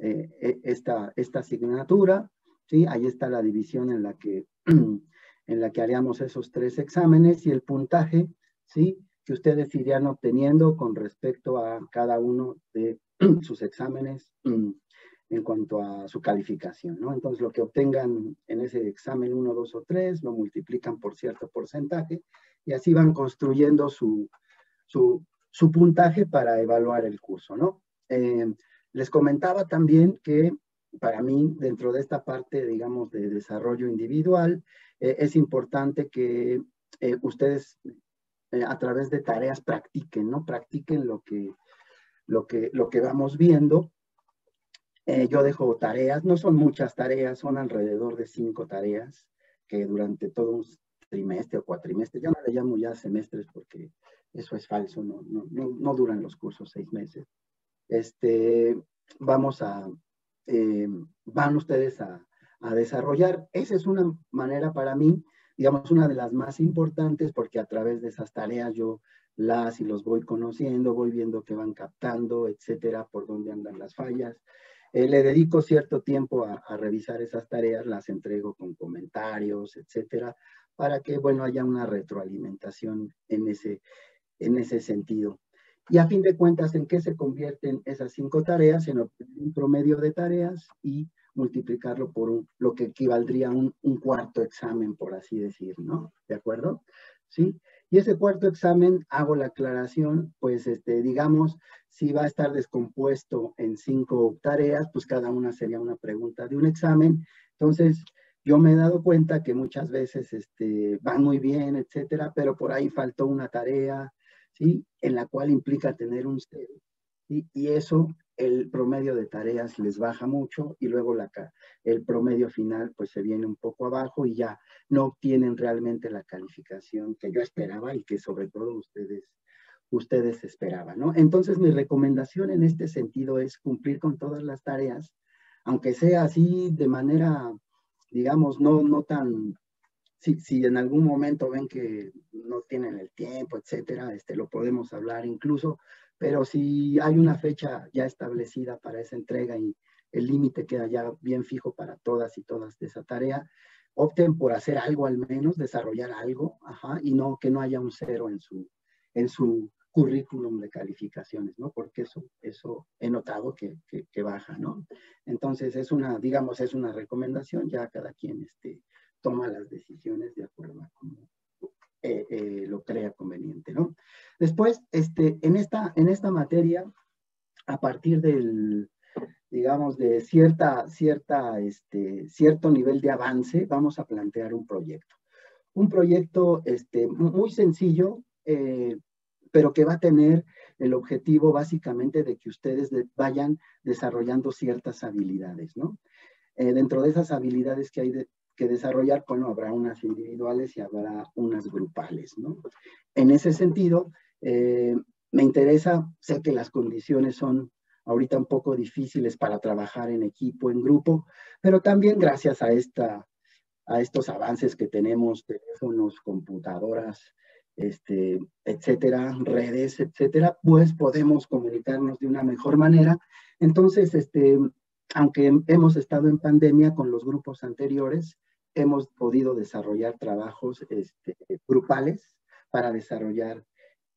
esta asignatura, ¿sí? Ahí está la división en la que haríamos esos 3 exámenes y el puntaje, ¿sí? Que ustedes irían obteniendo con respecto a cada uno de sus exámenes en cuanto a su calificación, ¿no? Entonces, lo que obtengan en ese examen 1, 2 o 3, lo multiplican por cierto porcentaje y así van construyendo su puntaje para evaluar el curso, ¿no? Les comentaba también que para mí, dentro de esta parte, digamos, de desarrollo individual, es importante que ustedes a través de tareas practiquen, ¿no? Practiquen lo que vamos viendo. Yo dejo tareas, no son muchas tareas, son alrededor de 5 tareas que durante todo un trimestre o cuatrimestre, yo no le llamo ya semestres porque eso es falso, no duran los cursos 6 meses. Van ustedes a desarrollar. Esa es una manera para mí, digamos, una de las más importantes, porque a través de esas tareas yo las y los voy conociendo, voy viendo que van captando, etcétera, por dónde andan las fallas. Le dedico cierto tiempo a revisar esas tareas, las entrego con comentarios, etcétera, para que, bueno, haya una retroalimentación en ese sentido. Y a fin de cuentas, ¿en qué se convierten esas 5 tareas? En obtener un promedio de tareas y multiplicarlo por lo que equivaldría a un cuarto examen, por así decir, ¿no? ¿De acuerdo? ¿Sí? Y ese cuarto examen, hago la aclaración, pues, digamos, si va a estar descompuesto en 5 tareas, pues cada una sería una pregunta de un examen. Entonces, yo me he dado cuenta que muchas veces van muy bien, etcétera, pero por ahí faltó una tarea, ¿sí? En la cual implica tener un 0, ¿sí? Y eso, el promedio de tareas les baja mucho y luego el promedio final pues se viene un poco abajo y ya no obtienen realmente la calificación que yo esperaba y que sobre todo ustedes esperaban, ¿no? Entonces mi recomendación en este sentido es cumplir con todas las tareas, aunque sea así de manera, digamos, no tan... Si en algún momento ven que no tienen el tiempo, etcétera, lo podemos hablar incluso, pero si hay una fecha ya establecida para esa entrega y el límite queda ya bien fijo para todas y todas de esa tarea, opten por hacer algo al menos, desarrollar algo, y no que no haya un 0 en su currículum de calificaciones, ¿no? Porque eso he notado que baja, ¿no? Entonces digamos, es una recomendación, ya cada quien toma las decisiones de acuerdo a cómo lo crea conveniente, ¿no? Después, en esta materia, a partir digamos, de cierto nivel de avance, vamos a plantear un proyecto. Un proyecto muy sencillo, pero que va a tener el objetivo básicamente de que ustedes vayan desarrollando ciertas habilidades, ¿no? Dentro de esas habilidades que hay que desarrollar, bueno, habrá unas individuales y habrá unas grupales, ¿no? En ese sentido, me interesa, sé que las condiciones son ahorita un poco difíciles para trabajar en equipo, en grupo, pero también gracias a estos avances que tenemos, teléfonos, computadoras, etcétera, redes, etcétera, pues podemos comunicarnos de una mejor manera. Entonces, aunque hemos estado en pandemia con los grupos anteriores, hemos podido desarrollar trabajos grupales para desarrollar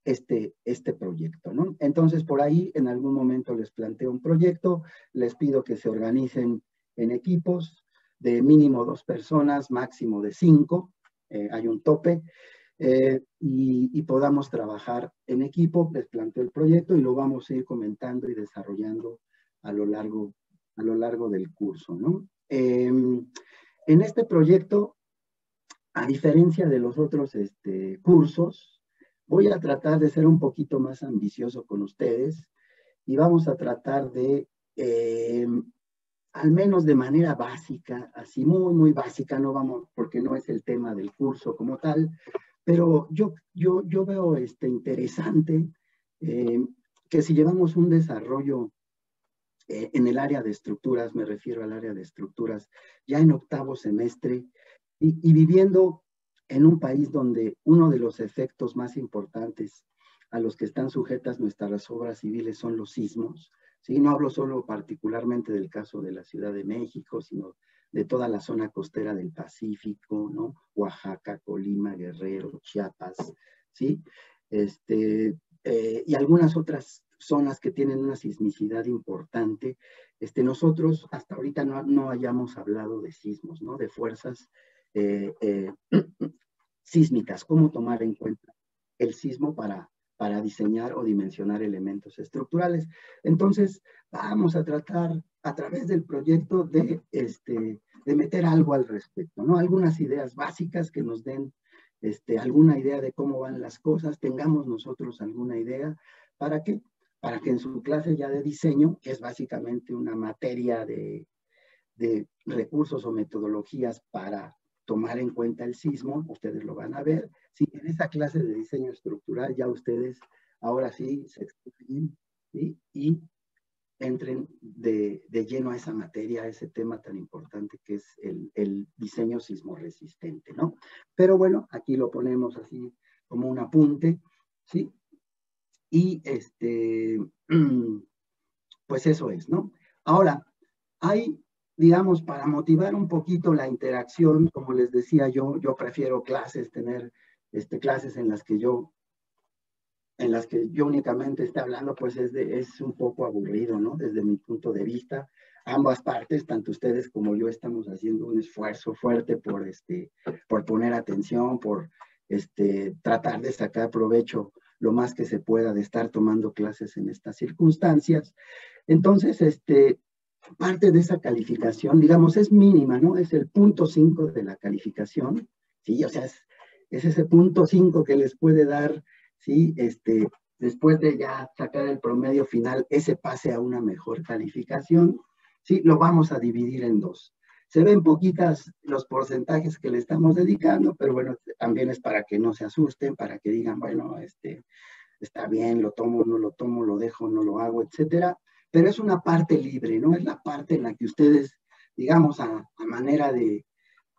este proyecto, ¿no? Entonces, por ahí, en algún momento les planteo un proyecto, les pido que se organicen en equipos de mínimo 2 personas, máximo de 5, hay un tope, y podamos trabajar en equipo. Les planteo el proyecto y lo vamos a ir comentando y desarrollando a lo largo del curso, ¿no? En este proyecto, a diferencia de los otros cursos, voy a tratar de ser un poquito más ambicioso con ustedes y vamos a tratar de, al menos de manera básica, así muy, muy básica, no vamos, porque no es el tema del curso como tal, pero yo veo interesante que si llevamos un desarrollo en el área de estructuras, me refiero al área de estructuras, ya en octavo semestre, y viviendo en un país donde uno de los efectos más importantes a los que están sujetas nuestras obras civiles son los sismos, ¿sí? No hablo solo particularmente del caso de la Ciudad de México, sino de toda la zona costera del Pacífico, ¿no? Oaxaca, Colima, Guerrero, Chiapas, ¿sí? Y algunas otras zonas que tienen una sismicidad importante. Nosotros hasta ahorita no hayamos hablado de sismos, ¿no? De fuerzas sísmicas, cómo tomar en cuenta el sismo para diseñar o dimensionar elementos estructurales. Entonces, vamos a tratar a través del proyecto de meter algo al respecto, ¿no? Algunas ideas básicas que nos den alguna idea de cómo van las cosas, tengamos nosotros alguna idea, ¿para qué? Para que en su clase ya de diseño, que es básicamente una materia de recursos o metodologías para tomar en cuenta el sismo, ustedes lo van a ver. Sí, en esa clase de diseño estructural ya ustedes ahora sí se expliquen, ¿sí? Y entren de lleno a esa materia, a ese tema tan importante que es el diseño sismo resistente, ¿no? Pero bueno, aquí lo ponemos así como un apunte, ¿sí? Y pues eso es, ¿no? Ahora, hay, digamos, para motivar un poquito la interacción, como les decía yo prefiero clases, tener clases en las que yo únicamente esté hablando, pues es un poco aburrido, ¿no? Desde mi punto de vista, ambas partes, tanto ustedes como yo, estamos haciendo un esfuerzo fuerte por poner atención, por tratar de sacar provecho lo más que se pueda de estar tomando clases en estas circunstancias. Entonces, parte de esa calificación, digamos, es mínima, ¿no? Es el 0.5 de la calificación, ¿sí? O sea, es ese 0.5 que les puede dar, ¿sí? Después de ya sacar el promedio final, ese pase a una mejor calificación, ¿sí? Lo vamos a dividir en dos. Se ven poquitas los porcentajes que le estamos dedicando, pero bueno, también es para que no se asusten, para que digan, bueno, está bien, lo tomo, no lo tomo, lo dejo, no lo hago, etcétera. Pero es una parte libre, ¿no? Es la parte en la que ustedes, digamos, a manera de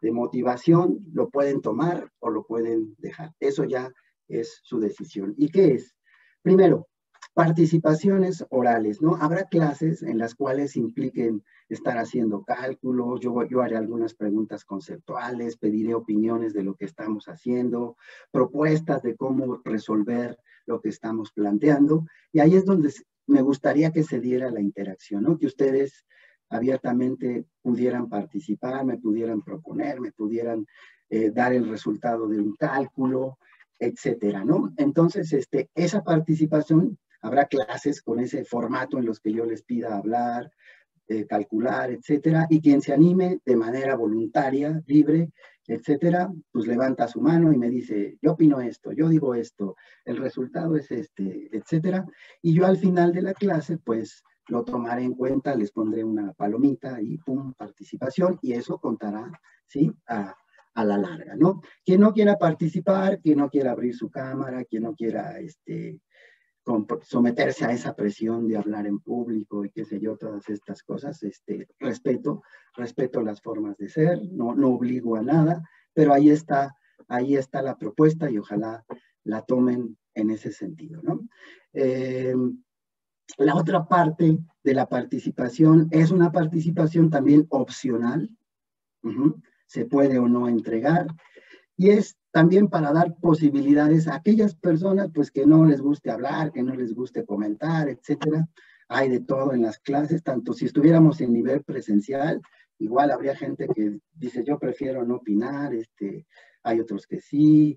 motivación, lo pueden tomar o lo pueden dejar. Eso ya es su decisión. ¿Y qué es? Primero, participaciones orales, ¿no? Habrá clases en las cuales impliquen estar haciendo cálculos, yo haré algunas preguntas conceptuales, pediré opiniones de lo que estamos haciendo, propuestas de cómo resolver lo que estamos planteando, y ahí es donde me gustaría que se diera la interacción, ¿no? Que ustedes abiertamente pudieran participar, me pudieran proponer, me pudieran dar el resultado de un cálculo, etcétera, ¿no? Entonces, esa participación, habrá clases con ese formato en los que yo les pida hablar, calcular, etcétera, y quien se anime de manera voluntaria, libre, etcétera, pues levanta su mano y me dice, yo opino esto, yo digo esto, el resultado es etcétera, y yo al final de la clase, pues lo tomaré en cuenta, les pondré una palomita y pum, participación, y eso contará, ¿sí? A la larga, ¿no? Quien no quiera participar, quien no quiera abrir su cámara, quien no quiera someterse a esa presión de hablar en público y qué sé yo, todas estas cosas, respeto las formas de ser, no obligo a nada, pero ahí está la propuesta y ojalá la tomen en ese sentido, ¿no? La otra parte de la participación es una participación también opcional, se puede o no entregar, y es también para dar posibilidades a aquellas personas pues que no les guste hablar, que no les guste comentar, etcétera. Hay de todo en las clases, tanto si estuviéramos en nivel presencial, igual habría gente que dice yo prefiero no opinar, hay otros que sí,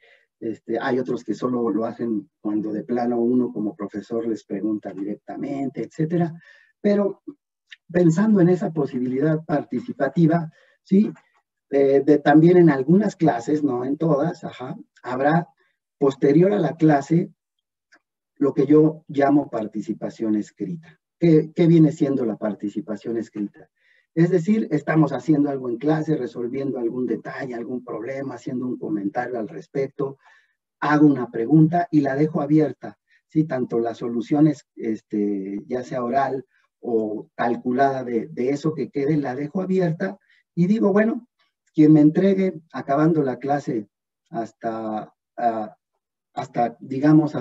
hay otros que solo lo hacen cuando de plano uno como profesor les pregunta directamente, etcétera. Pero pensando en esa posibilidad participativa, sí, también en algunas clases, no en todas, habrá posterior a la clase lo que yo llamo participación escrita. ¿Qué viene siendo la participación escrita? Es decir, estamos haciendo algo en clase, resolviendo algún detalle, algún problema, haciendo un comentario al respecto, hago una pregunta y la dejo abierta, ¿sí? Tanto las soluciones, ya sea oral o calculada de eso que quede, la dejo abierta y digo, bueno, quien me entregue acabando la clase hasta digamos,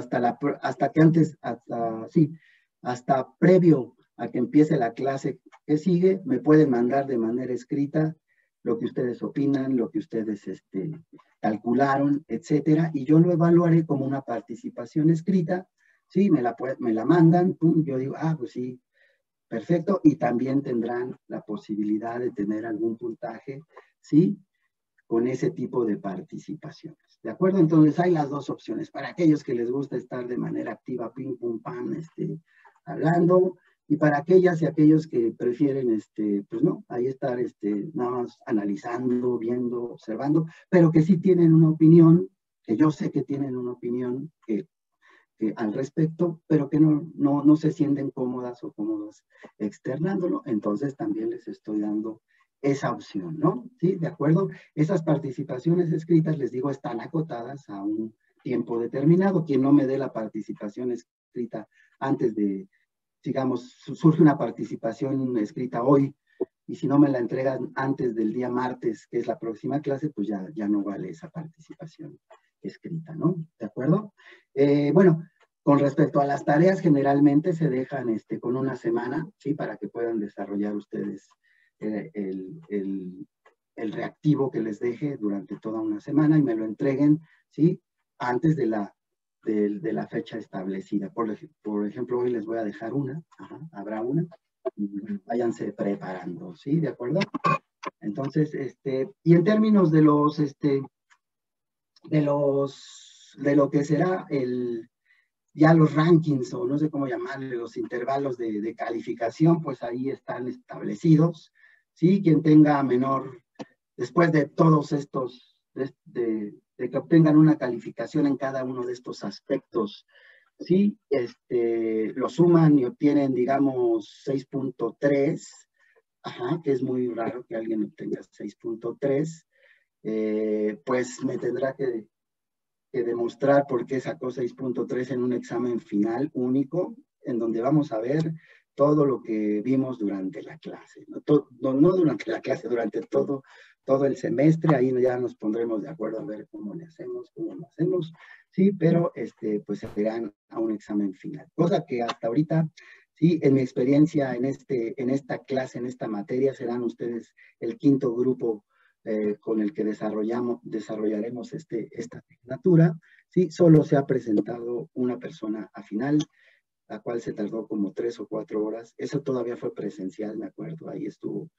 hasta previo a que empiece la clase que sigue, me pueden mandar de manera escrita lo que ustedes opinan, lo que ustedes calcularon, etcétera, y yo lo evaluaré como una participación escrita. Sí, me la mandan, pum, yo digo, pues sí, perfecto, y también tendrán la posibilidad de tener algún puntaje, ¿sí? Con ese tipo de participaciones, ¿de acuerdo? Entonces hay las dos opciones, para aquellos que les gusta estar de manera activa, ping, pum, pam, hablando, y para aquellas y aquellos que prefieren, pues no, ahí estar, nada más analizando, viendo, observando, pero que sí tienen una opinión, que yo sé que tienen una opinión que al respecto, pero que no se sienten cómodas o cómodos externándolo, entonces también les estoy dando esa opción, ¿no? ¿Sí? ¿De acuerdo? Esas participaciones escritas, les digo, están acotadas a un tiempo determinado. Quien no me dé la participación escrita antes de, digamos, surge una participación escrita hoy, y si no me la entregan antes del día martes, que es la próxima clase, pues ya no vale esa participación escrita, ¿no? ¿De acuerdo? Bueno, con respecto a las tareas, generalmente se dejan con una semana, ¿sí? Para que puedan desarrollar ustedes el reactivo que les deje durante toda una semana y me lo entreguen, ¿sí? Antes de la fecha establecida. Por ejemplo, hoy les voy a dejar una, habrá una, y váyanse preparando, ¿sí? ¿De acuerdo? Entonces, y en términos de lo que será ya los rankings, o no sé cómo llamarle, los intervalos de calificación, pues ahí están establecidos, ¿sí? Quien tenga menor, después de todos estos, de que obtengan una calificación en cada uno de estos aspectos, ¿sí? Lo suman y obtienen, digamos, 6.3, que es muy raro que alguien obtenga 6.3, pues me tendrá que demostrar por qué sacó 6.3 en un examen final único, en donde vamos a ver todo lo que vimos durante la clase. No durante la clase, durante todo el semestre. Ahí ya nos pondremos de acuerdo a ver cómo lo hacemos, sí, pero pues se verán a un examen final. Cosa que hasta ahorita, sí, en mi experiencia en esta clase, en esta materia, serán ustedes el quinto grupo con el que desarrollaremos esta asignatura, ¿sí? Solo se ha presentado una persona a final, la cual se tardó como 3 o 4 horas. Eso todavía fue presencial, me acuerdo. Ahí estuvo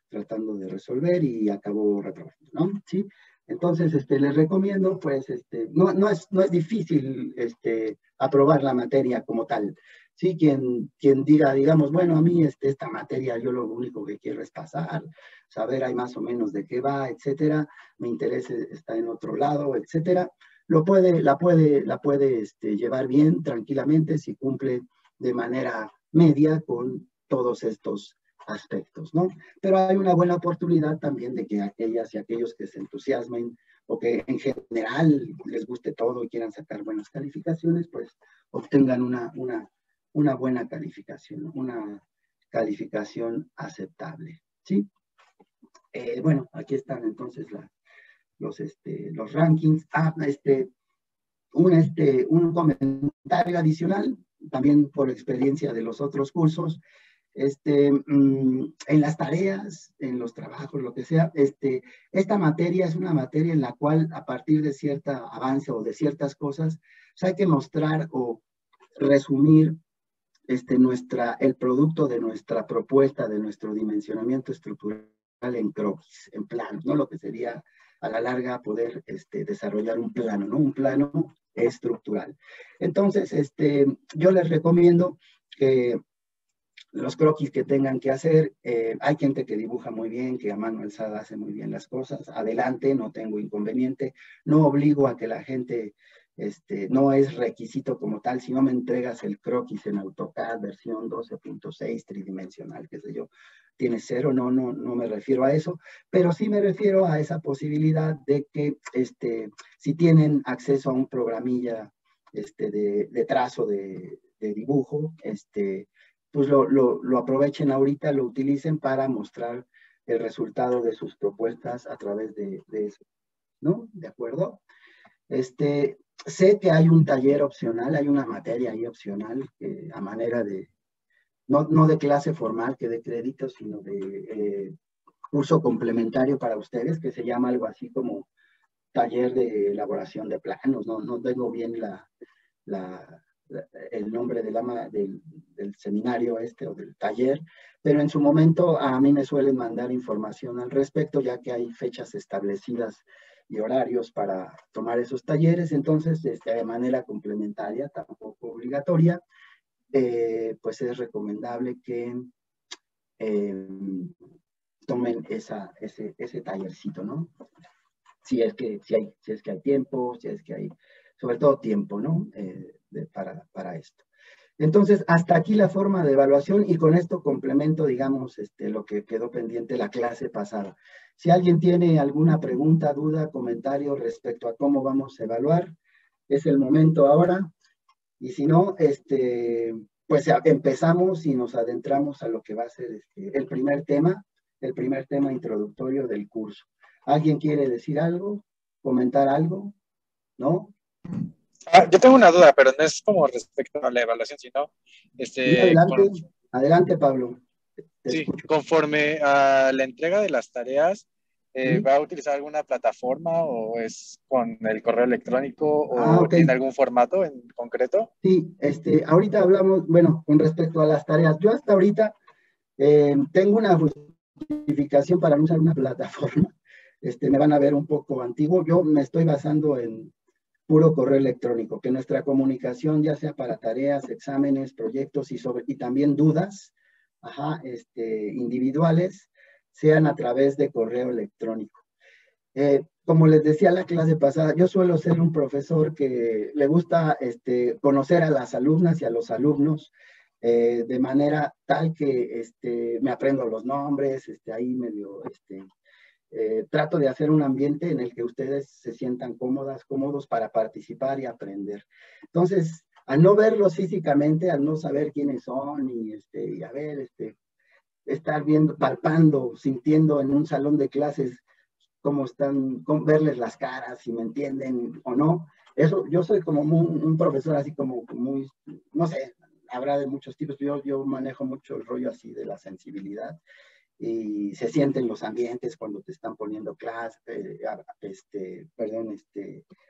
tratando de resolver y acabó reprobando, ¿no? ¿Sí? Entonces, les recomiendo, pues, no es difícil aprobar la materia como tal. Sí, quien diga, digamos, bueno, a mí esta materia yo lo único que quiero es pasar, saber ahí más o menos de qué va, etcétera, mi interés está en otro lado, etcétera, la puede llevar bien, tranquilamente, si cumple de manera media con todos estos aspectos, ¿no? Pero hay una buena oportunidad también de que aquellas y aquellos que se entusiasmen o que en general les guste todo y quieran sacar buenas calificaciones, pues obtengan una buena calificación, una calificación aceptable, ¿sí? Bueno, aquí están entonces los rankings. Un comentario adicional, también por experiencia de los otros cursos, en las tareas, en los trabajos, lo que sea, esta materia es una materia en la cual a partir de cierto avance o de ciertas cosas, pues hay que mostrar o resumir el producto de nuestra propuesta, de nuestro dimensionamiento estructural en croquis, en planos, ¿no? Lo que sería a la larga poder desarrollar un plano, ¿no? Un plano estructural. Entonces, yo les recomiendo que los croquis que tengan que hacer, hay gente que dibuja muy bien, que a mano alzada hace muy bien las cosas, adelante, no tengo inconveniente, no obligo a que la gente, no es requisito como tal, si no me entregas el croquis en AutoCAD versión 12.6 tridimensional, qué sé yo, tiene 0, no me refiero a eso, pero sí me refiero a esa posibilidad de que, si tienen acceso a un programilla, de trazo de dibujo, pues lo aprovechen ahorita, lo utilicen para mostrar el resultado de sus propuestas a través de eso, ¿no? ¿De acuerdo? Sé que hay un taller opcional, hay una materia ahí opcional a manera de no de clase formal que de créditos, sino de curso complementario para ustedes, que se llama algo así como taller de elaboración de planos. No tengo bien el nombre del seminario o del taller, pero en su momento a mí me suelen mandar información al respecto, ya que hay fechas establecidas y horarios para tomar esos talleres. Entonces, de manera complementaria, tampoco obligatoria, pues es recomendable que tomen ese tallercito, ¿no? Si es que hay tiempo, si es que hay, sobre todo tiempo, ¿no? Para esto. Entonces, hasta aquí la forma de evaluación, y con esto complemento, digamos, lo que quedó pendiente la clase pasada. Si alguien tiene alguna pregunta, duda, comentario respecto a cómo vamos a evaluar, es el momento ahora. Y si no, pues empezamos y nos adentramos a lo que va a ser el primer tema introductorio del curso. ¿Alguien quiere decir algo? ¿Comentar algo? ¿No? Yo tengo una duda, pero no es como respecto a la evaluación, sino Sí, adelante, Pablo. Te sí, escucho. conforme a la entrega de las tareas, ¿Sí? ¿va a utilizar alguna plataforma o es con el correo electrónico o Ok. tiene algún formato en concreto? Sí, ahorita hablamos, bueno, con respecto a las tareas. Yo hasta ahorita tengo una justificación para no usar una plataforma. Me van a ver un poco antiguo. Yo me estoy basando en puro correo electrónico, que nuestra comunicación, ya sea para tareas, exámenes, proyectos y también dudas, individuales, sean a través de correo electrónico. Como les decía la clase pasada, yo suelo ser un profesor que le gusta conocer a las alumnas y a los alumnos de manera tal que me aprendo los nombres, ahí medio, trato de hacer un ambiente en el que ustedes se sientan cómodos para participar y aprender. Entonces, al no verlos físicamente, al no saber quiénes son y a ver, estar viendo, palpando, sintiendo en un salón de clases cómo están, verles las caras, si me entienden o no. Eso, yo soy como un profesor así como muy, no sé, habrá de muchos tipos, yo manejo mucho el rollo así de la sensibilidad y se sienten los ambientes cuando te están poniendo clase,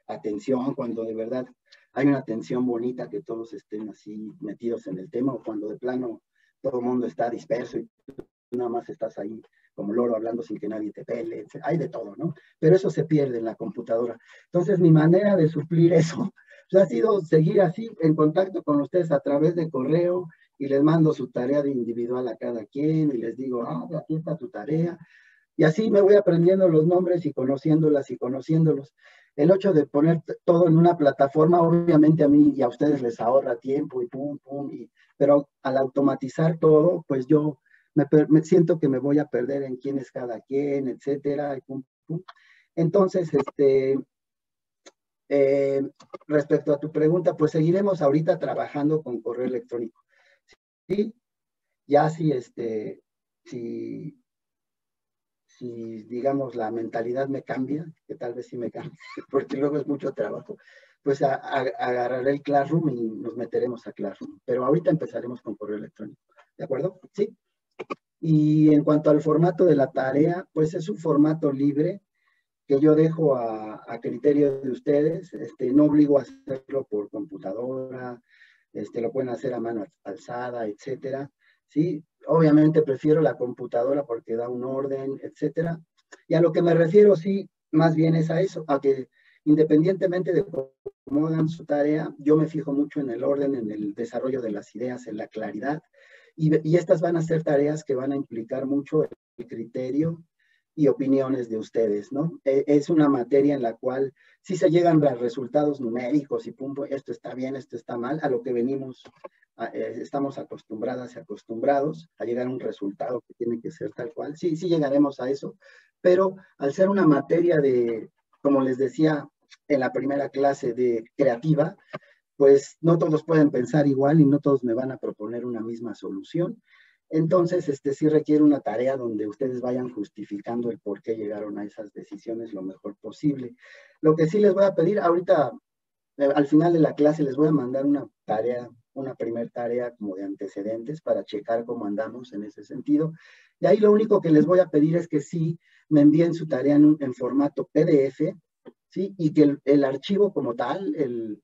atención, cuando de verdad hay una atención bonita, que todos estén así metidos en el tema, o cuando de plano todo el mundo está disperso y nada más estás ahí como loro hablando sin que nadie te pele, hay de todo, ¿no? Pero eso se pierde en la computadora. Entonces, mi manera de suplir eso pues, ha sido seguir así en contacto con ustedes a través de correo, y les mando su tarea de individual a cada quien, y les digo, aquí está tu tarea. Y así me voy aprendiendo los nombres y conociéndolas y conociéndolos. El hecho de poner todo en una plataforma, obviamente a mí y a ustedes les ahorra tiempo y pero al automatizar todo, pues yo me siento que me voy a perder en quién es cada quien, etcétera. Y Entonces, respecto a tu pregunta, pues seguiremos ahorita trabajando con correo electrónico. Sí, ya si digamos la mentalidad me cambia, que tal vez sí me cambie, porque luego es mucho trabajo, pues agarraré el Classroom y nos meteremos a Classroom. Pero ahorita empezaremos con correo electrónico. ¿De acuerdo? Sí. Y en cuanto al formato de la tarea, pues es un formato libre que yo dejo a criterio de ustedes. No obligo a hacerlo por computadora, lo pueden hacer a mano alzada, etcétera. Sí, obviamente prefiero la computadora porque da un orden, etcétera. Y a lo que me refiero, sí, más bien es a eso, a que independientemente de cómo hagan su tarea, yo me fijo mucho en el orden, en el desarrollo de las ideas, en la claridad, y estas van a ser tareas que van a implicar mucho el criterio y opiniones de ustedes, ¿no? Es una materia en la cual sí se llegan a resultados numéricos y pum, esto está bien, esto está mal, a lo que venimos, estamos acostumbradas y acostumbrados a llegar a un resultado que tiene que ser tal cual. Sí, sí llegaremos a eso, pero al ser una materia de, como les decía en la primera clase, de creativa, pues no todos pueden pensar igual y no todos me van a proponer una misma solución. Entonces, sí requiere una tarea donde ustedes vayan justificando el por qué llegaron a esas decisiones lo mejor posible. Lo que sí les voy a pedir ahorita, al final de la clase, les voy a mandar una tarea una primer tarea como de antecedentes para checar cómo andamos en ese sentido. Y ahí lo único que les voy a pedir es que sí me envíen su tarea en formato PDF, ¿sí? Y que el archivo como tal, el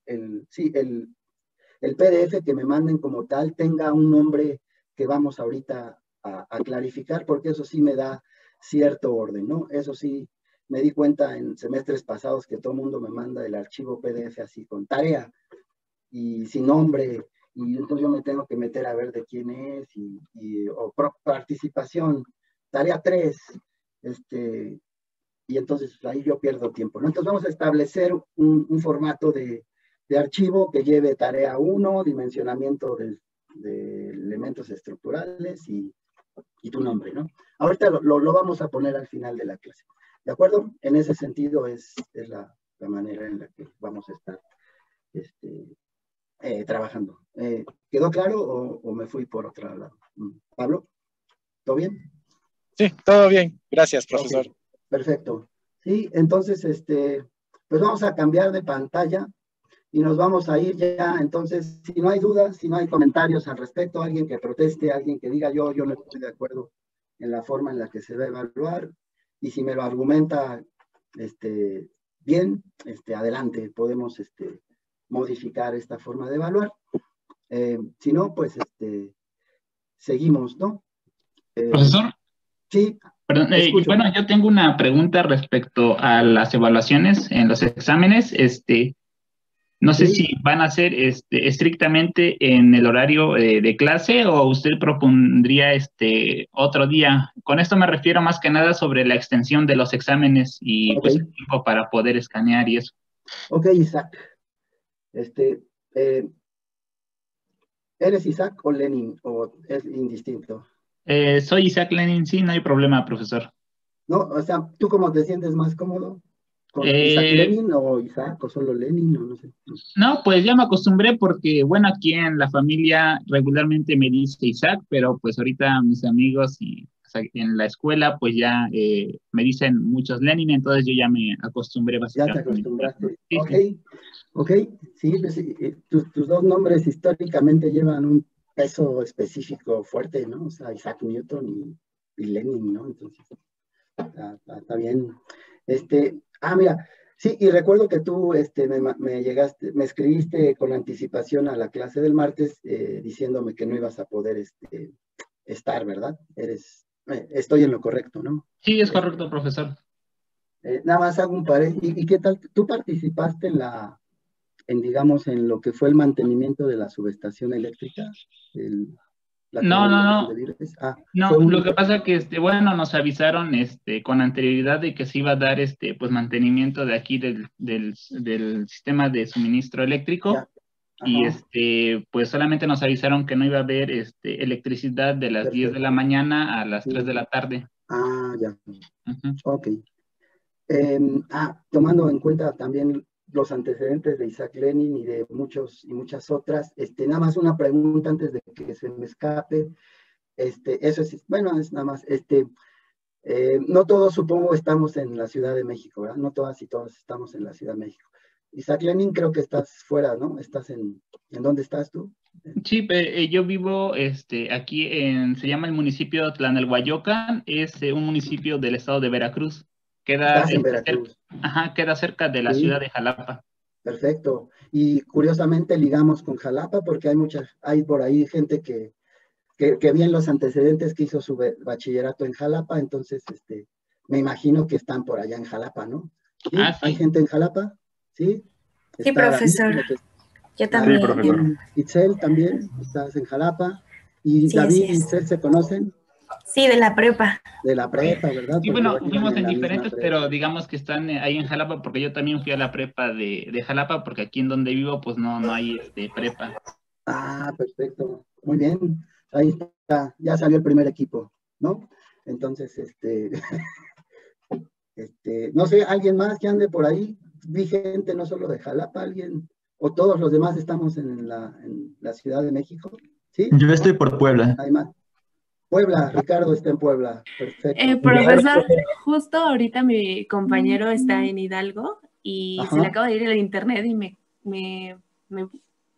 PDF que me manden como tal tenga un nombre que vamos ahorita a clarificar, porque eso sí me da cierto orden, ¿no? Eso sí, me di cuenta en semestres pasados que todo el mundo me manda el archivo PDF así con tarea y sin nombre, y entonces yo me tengo que meter a ver de quién es, o participación, tarea 3, y entonces ahí yo pierdo tiempo, ¿no? Entonces vamos a establecer un formato de archivo que lleve tarea 1, dimensionamiento de elementos estructurales y tu nombre, ¿no? Ahorita lo vamos a poner al final de la clase, ¿de acuerdo? En ese sentido es la manera en la que vamos a estar trabajando. ¿Quedó claro o me fui por otro lado? Pablo, ¿todo bien? Sí, todo bien. Gracias, profesor. Okay, perfecto. Sí, entonces, pues vamos a cambiar de pantalla y nos vamos a ir ya. Entonces, si no hay dudas, si no hay comentarios al respecto, alguien que proteste, alguien que diga yo no estoy de acuerdo en la forma en la que se va a evaluar, y si me lo argumenta bien, adelante, podemos modificar esta forma de evaluar. Si no, pues seguimos, ¿no? Profesor. Sí. Perdón, bueno, yo tengo una pregunta respecto a las evaluaciones en los exámenes. No sé si van a ser estrictamente en el horario de clase o usted propondría otro día. Con esto me refiero más que nada sobre la extensión de los exámenes y pues el tiempo para poder escanear y eso. Ok, Isaac. ¿Eres Isaac o Lenin o es indistinto? Soy Isaac Lenin, sí, no hay problema, profesor. No, o sea, ¿tú cómo te sientes más cómodo? ¿Con Isaac Lenin o Isaac o solo Lenin? O no sé. No, pues ya me acostumbré porque, bueno, aquí en la familia regularmente me dice Isaac, pero pues ahorita mis amigos y en la escuela pues ya me dicen muchos Lenin, entonces yo ya me acostumbré básicamente. Ya te acostumbraste. Sí, ok, sí. Ok, sí, pues, tus dos nombres históricamente llevan un peso específico fuerte, ¿no? O sea, Isaac Newton y Lenin, ¿no? Entonces, está bien. Mira, sí, y recuerdo que tú me escribiste con anticipación a la clase del martes diciéndome que no ibas a poder estar, ¿verdad? Estoy en lo correcto, ¿no? Sí, es correcto, profesor. Nada más hago un paréntesis. ¿Y qué tal? ¿Tú participaste digamos, en lo que fue el mantenimiento de la subestación eléctrica? No. No, No, lo que pasa que, bueno, nos avisaron con anterioridad de que se iba a dar pues mantenimiento de aquí del sistema de suministro eléctrico. Y pues solamente nos avisaron que no iba a haber electricidad de las 10 de la mañana a las 3 de la tarde. Ya. Ok. Tomando en cuenta también los antecedentes de Isaac Lenin y de muchas otras, nada más una pregunta antes de que se me escape. Eso es, bueno, es nada más, no todos supongo estamos en la Ciudad de México, ¿verdad? No todas y todos estamos en la Ciudad de México. Isaac Lenin, creo que estás fuera, ¿no? ¿En dónde estás tú? Sí, yo vivo aquí se llama el municipio Tlanelhuayocan, es un municipio del estado de Veracruz. Estás en Veracruz. Queda cerca de la ciudad de Jalapa. Perfecto. Y curiosamente ligamos con Jalapa porque hay por ahí gente que bien los antecedentes que hizo su bachillerato en Jalapa, entonces me imagino que están por allá en Jalapa, ¿no? ¿Sí? Sí. ¿Hay gente en Jalapa? Sí. Sí, profesor. Yo también. Sí, profesor. Itzel también, estás en Jalapa. ¿Y sí, David y Itzel se conocen? Sí, de la prepa. De la prepa, ¿verdad? Sí, bueno, fuimos en diferentes, pero digamos que están ahí en Jalapa, porque yo también fui a la prepa de Jalapa, porque aquí en donde vivo, pues no hay prepa. Perfecto. Muy bien. Ahí está, ya salió el primer equipo, ¿no? Entonces, no sé, ¿alguien más que ande por ahí? Vi gente no solo de Jalapa, alguien, o todos los demás estamos en la Ciudad de México, ¿sí? Yo estoy por Puebla. Hay más. Puebla, Ricardo está en Puebla, perfecto. Profesor, justo ahorita mi compañero está en Hidalgo y se le acaba de ir el internet y me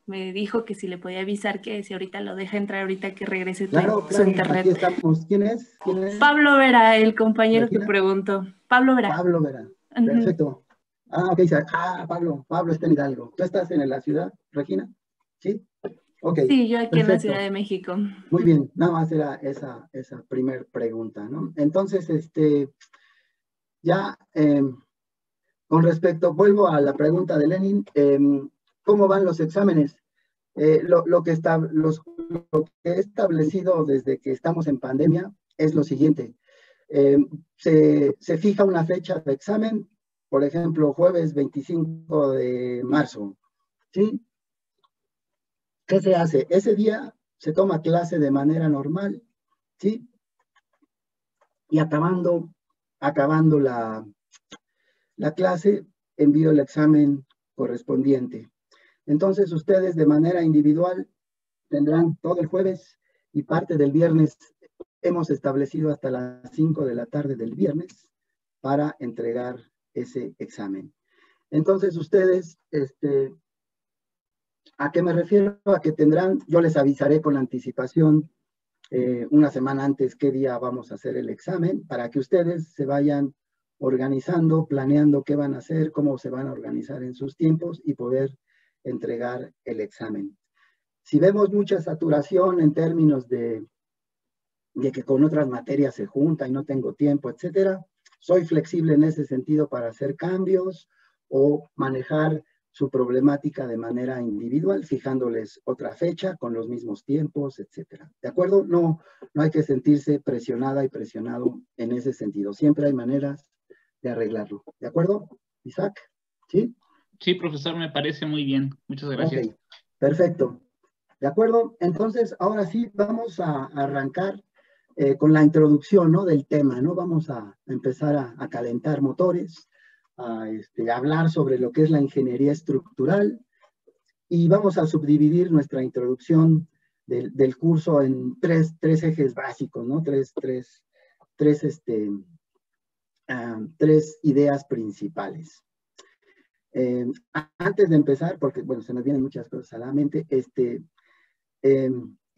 me dijo que si le podía avisar que si ahorita lo deja entrar, ahorita que regrese Claro, su internet. aquí estamos. ¿Quién es? ¿Quién es? Pablo Vera, el compañero que ¿Regina? preguntó. Pablo Vera. Pablo Vera. Perfecto. Ok, Pablo está en Hidalgo. ¿Tú estás en la ciudad, Regina? ¿Sí? Ok. Sí, yo aquí perfecto. en la Ciudad de México. Muy bien, nada más era esa primer pregunta, ¿no? Entonces, ya con respecto, vuelvo a la pregunta de Lenin, ¿cómo van los exámenes? Lo que he establecido desde que estamos en pandemia es lo siguiente. Se fija una fecha de examen, por ejemplo, jueves 25 de marzo, ¿sí? ¿Qué se hace? Ese día se toma clase de manera normal, ¿sí? Y acabando la clase, envío el examen correspondiente. Entonces, ustedes de manera individual tendrán todo el jueves y parte del viernes. Hemos establecido hasta las 5 de la tarde del viernes para entregar ese examen. Entonces, ustedes, ¿a qué me refiero? A que tendrán, yo les avisaré con anticipación una semana antes qué día vamos a hacer el examen, para que ustedes se vayan organizando, planeando qué van a hacer, cómo se van a organizar en sus tiempos y poder entregar el examen. Si vemos mucha saturación en términos de que con otras materias se junta y no tengo tiempo, etcétera, soy flexible en ese sentido para hacer cambios o manejar su problemática de manera individual, fijándoles otra fecha con los mismos tiempos, etcétera. ¿De acuerdo? No hay que sentirse presionada y presionado en ese sentido. Siempre hay maneras de arreglarlo. ¿De acuerdo, Isaac? ¿Sí? Sí, profesor, me parece muy bien. Muchas gracias. Ok, perfecto. ¿De acuerdo? Entonces, ahora sí, vamos a arrancar con la introducción, ¿no?, del tema, ¿no? Vamos a empezar a calentar motores, a hablar sobre lo que es la ingeniería estructural y vamos a subdividir nuestra introducción del curso en tres ejes básicos, ¿no? Tres ideas principales. Antes de empezar, porque, bueno, se nos vienen muchas cosas a la mente,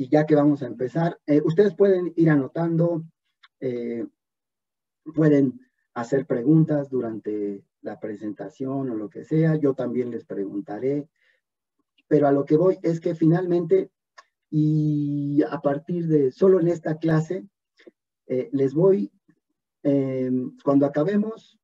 y ya que vamos a empezar, ustedes pueden ir anotando, pueden hacer preguntas durante la presentación o lo que sea, yo también les preguntaré, pero a lo que voy es que finalmente, y a partir de solo en esta clase, les voy, cuando acabemos,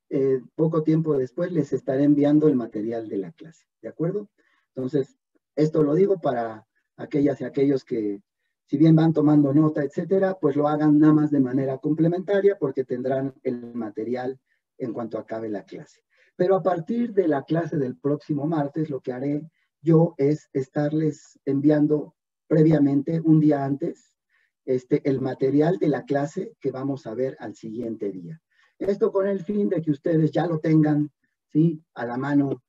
poco tiempo después les estaré enviando el material de la clase, ¿de acuerdo? Entonces, esto lo digo para aquellas y aquellos que, si bien van tomando nota, etcétera, pues lo hagan nada más de manera complementaria porque tendrán el material en cuanto acabe la clase. Pero a partir de la clase del próximo martes, lo que haré yo es estarles enviando previamente, un día antes, el material de la clase que vamos a ver al siguiente día. Esto con el fin de que ustedes ya lo tengan, ¿sí?, a la mano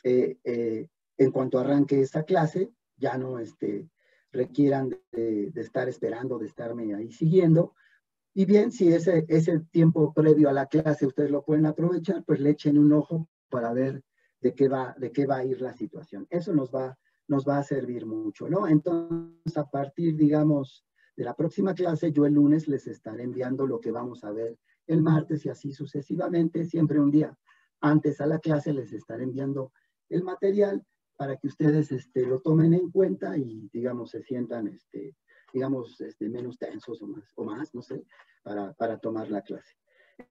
en cuanto arranque esta clase, ya no requieran de estar esperando, de estarme ahí siguiendo. Y bien, si ese tiempo previo a la clase ustedes lo pueden aprovechar, pues le echen un ojo para ver de qué va a ir la situación. Eso nos va a servir mucho, ¿no? Entonces, a partir, digamos, de la próxima clase, yo el lunes les estaré enviando lo que vamos a ver el martes y así sucesivamente. Siempre un día antes a la clase les estaré enviando el material para que ustedes lo tomen en cuenta y, digamos, se sientan, menos tensos o más, no sé, para tomar la clase.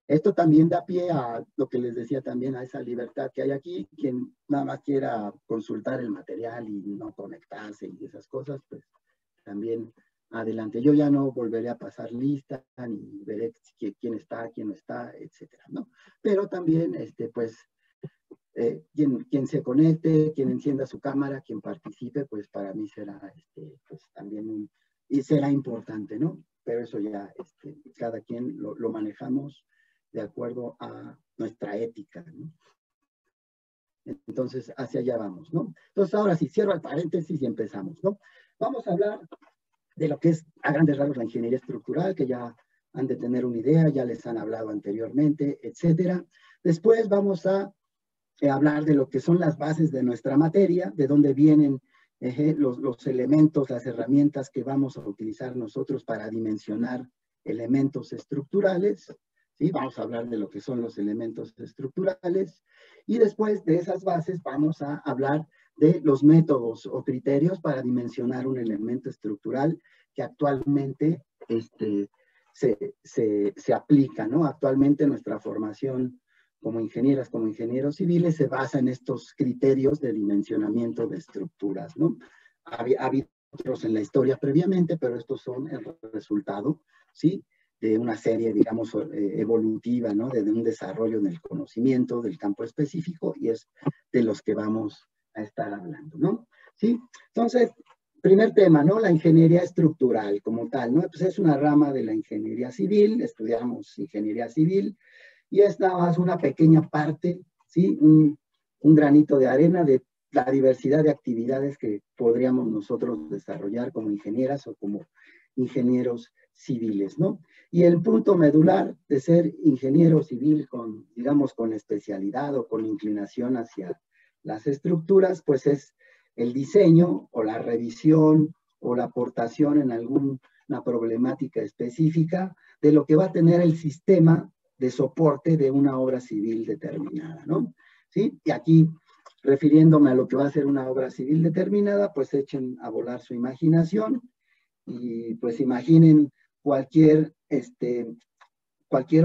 Esto también da pie a lo que les decía también, a esa libertad que hay aquí. Quien nada más quiera consultar el material y no conectarse y esas cosas, pues también adelante. Yo ya no volveré a pasar lista, ni veré quién está, quién no está, etcétera, ¿no? Pero también, pues, quien se conecte, quien encienda su cámara, quien participe, pues para mí será, pues también y será importante, ¿no? Pero eso ya, cada quien lo manejamos de acuerdo a nuestra ética, ¿no? Entonces, hacia allá vamos, ¿no? Entonces, ahora sí, cierro el paréntesis y empezamos, ¿no? Vamos a hablar de lo que es, a grandes rasgos, la ingeniería estructural, que ya han de tener una idea, ya les han hablado anteriormente, etcétera. Después vamos a hablar de lo que son las bases de nuestra materia, de dónde vienen los elementos, las herramientas que vamos a utilizar nosotros para dimensionar elementos estructurales, ¿sí? Vamos a hablar de lo que son los elementos estructurales, y después de esas bases vamos a hablar de los métodos o criterios para dimensionar un elemento estructural que actualmente se aplica, ¿no? Actualmente nuestra formación como ingenieras, como ingenieros civiles, se basa en estos criterios de dimensionamiento de estructuras, ¿no? Ha habido otros en la historia previamente, pero estos son el resultado, ¿sí? De una serie, digamos, evolutiva, ¿no? De un desarrollo en el conocimiento del campo específico, y es de los que vamos a estar hablando, ¿no? ¿Sí? Entonces, primer tema, ¿no? La ingeniería estructural como tal, ¿no? Pues es una rama de la ingeniería civil, estudiamos ingeniería civil, y es nada más una pequeña parte, ¿sí? Un granito de arena de la diversidad de actividades que podríamos nosotros desarrollar como ingenieras o como ingenieros civiles, ¿no? Y el punto medular de ser ingeniero civil con, digamos, con especialidad o con inclinación hacia las estructuras, pues es el diseño o la revisión o la aportación en alguna problemática específica de lo que va a tener el sistema de soporte de una obra civil determinada, ¿no? ¿Sí? Y aquí, refiriéndome a lo que va a ser una obra civil determinada, pues echen a volar su imaginación y pues imaginen cualquier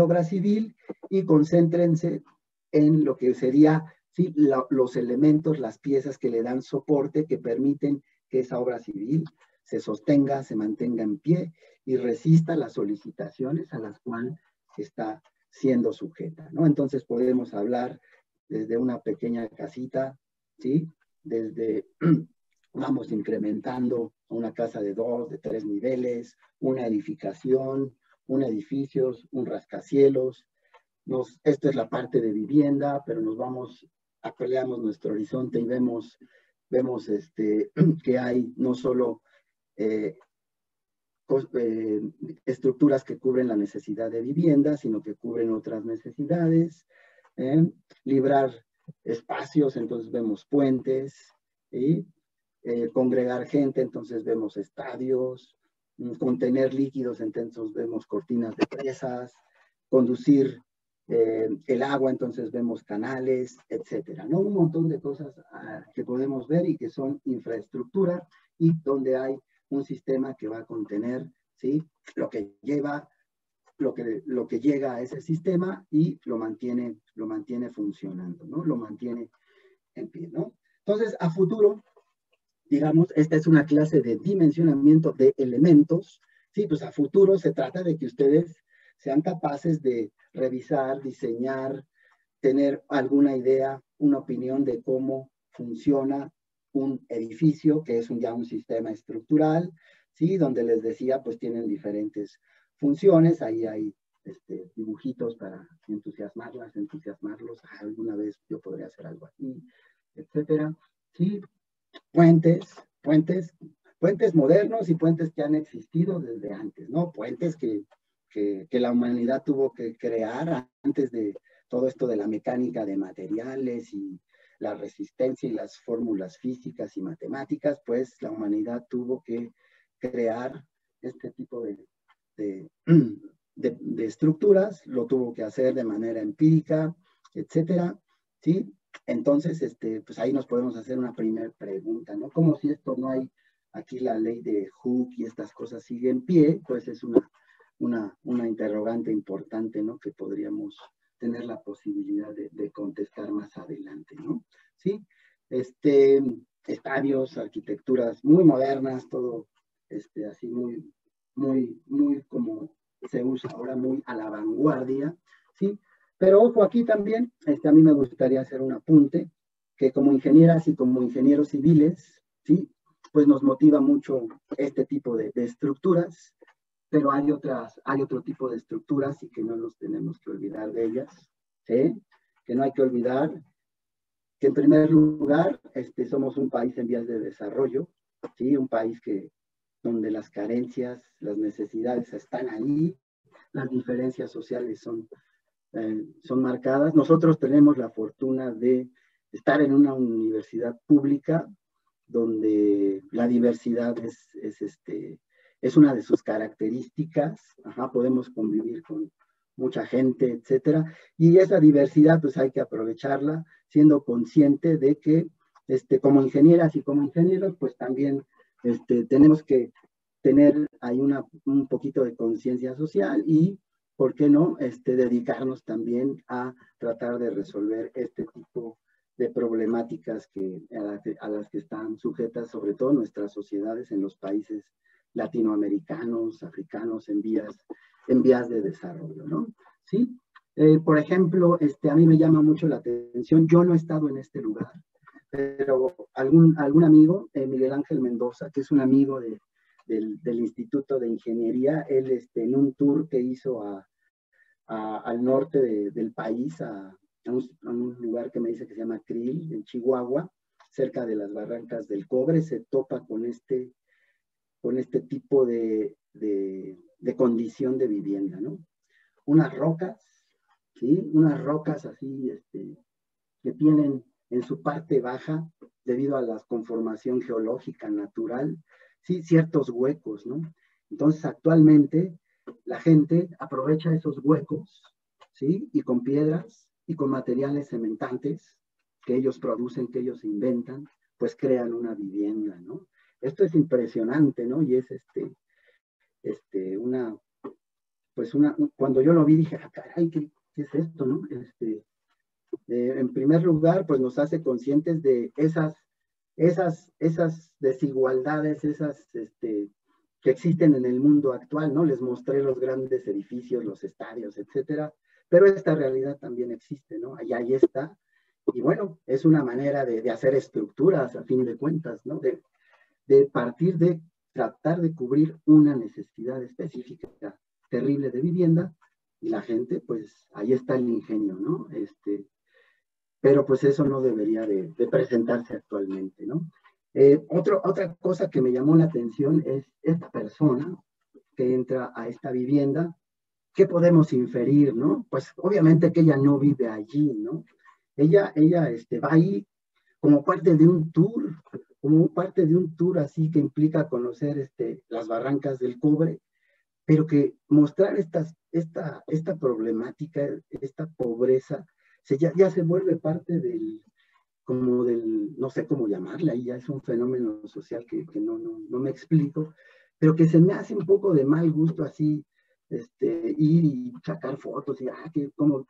obra civil y concéntrense en lo que sería, ¿sí? Los elementos, las piezas que le dan soporte, que permiten que esa obra civil se sostenga, se mantenga en pie y resista las solicitaciones a las cuales está siendo sujeta, ¿no? Entonces podemos hablar desde una pequeña casita, ¿sí? Desde, vamos incrementando una casa de 2, de 3 niveles, una edificación, un edificio, un rascacielos. Esto es la parte de vivienda, pero nos vamos, ampliamos nuestro horizonte y vemos que hay no solo estructuras que cubren la necesidad de vivienda, sino que cubren otras necesidades, librar espacios, entonces vemos puentes, ¿sí? Congregar gente, entonces vemos estadios, contener líquidos, entonces vemos cortinas de presas, conducir el agua, entonces vemos canales, etcétera, ¿no? Un montón de cosas que podemos ver y que son infraestructura, y donde hay un sistema que va a contener, ¿sí? Lo que llega a ese sistema y lo mantiene funcionando, ¿no? Lo mantiene en pie, ¿no? Entonces, a futuro, digamos, esta es una clase de dimensionamiento de elementos, ¿sí? Pues a futuro se trata de que ustedes sean capaces de revisar, diseñar, tener alguna idea, una opinión de cómo funciona un edificio, que es ya un sistema estructural, ¿sí? Donde les decía, pues tienen diferentes funciones, ahí hay dibujitos para entusiasmarlos, alguna vez yo podría hacer algo así, etcétera, ¿sí? Puentes modernos y puentes que han existido desde antes, ¿no? Puentes que la humanidad tuvo que crear antes de todo esto de la mecánica de materiales y la resistencia y las fórmulas físicas y matemáticas, pues la humanidad tuvo que crear este tipo de estructuras, lo tuvo que hacer de manera empírica, etcétera, ¿sí? Entonces, pues ahí nos podemos hacer una primera pregunta, ¿no? Como si esto no hay, aquí la ley de Hooke y estas cosas siguen en pie, pues es una interrogante importante, ¿no? Que podríamos tener la posibilidad de contestar más adelante, ¿no? ¿Sí? Estadios, arquitecturas muy modernas, todo así muy como se usa ahora, muy a la vanguardia, ¿sí? Pero ojo, aquí también, a mí me gustaría hacer un apunte, que como ingenieras y como ingenieros civiles, ¿sí? Pues nos motiva mucho este tipo de estructuras, pero hay otro tipo de estructuras y que no nos tenemos que olvidar de ellas, ¿sí? Que no hay que olvidar que en primer lugar somos un país en vías de desarrollo, ¿sí? Un país donde las carencias, las necesidades están ahí, las diferencias sociales son marcadas. Nosotros tenemos la fortuna de estar en una universidad pública donde la diversidad es una de sus características. Ajá, podemos convivir con mucha gente, etcétera, y esa diversidad pues hay que aprovecharla siendo consciente de que como ingenieras y como ingenieros pues también tenemos que tener ahí un poquito de conciencia social y, ¿por qué no?, dedicarnos también a tratar de resolver este tipo de problemáticas a las que están sujetas, sobre todo nuestras sociedades en los países latinoamericanos, africanos, en vías de desarrollo, ¿no? ¿Sí? Por ejemplo, a mí me llama mucho la atención, yo no he estado en este lugar, pero algún amigo, Miguel Ángel Mendoza, que es un amigo del Instituto de Ingeniería, él en un tour que hizo al norte del país, a un lugar que me dice que se llama Krill, en Chihuahua, cerca de las Barrancas del Cobre, se topa con este tipo de condición de vivienda, ¿no? Unas rocas, ¿sí? Unas rocas así, que tienen en su parte baja, debido a la conformación geológica natural, sí, ciertos huecos, ¿no? Entonces, actualmente, la gente aprovecha esos huecos, ¿sí? Y con piedras y con materiales cementantes que ellos producen, que ellos inventan, pues crean una vivienda, ¿no? Esto es impresionante, ¿no? Y es cuando yo lo vi dije, ah, caray, ¿qué es esto, no? En primer lugar, pues nos hace conscientes de esas desigualdades, que existen en el mundo actual, ¿no? Les mostré los grandes edificios, los estadios, etcétera, pero esta realidad también existe, ¿no? Ahí está, y bueno, es una manera de hacer estructuras, a fin de cuentas, ¿no? De partir de tratar de cubrir una necesidad específica, terrible de vivienda, y la gente, pues, ahí está el ingenio, ¿no? Pero pues eso no debería de presentarse actualmente, ¿no? Otra cosa que me llamó la atención es esta persona que entra a esta vivienda. ¿Qué podemos inferir, no? Pues obviamente que ella no vive allí, ¿no? Ella va ahí como parte de un tour así que implica conocer las Barrancas del Cobre, pero que mostrar esta problemática, esta pobreza, ya se vuelve parte no sé cómo llamarla, y ya es un fenómeno social que no me explico, pero que se me hace un poco de mal gusto así, ir y sacar fotos, y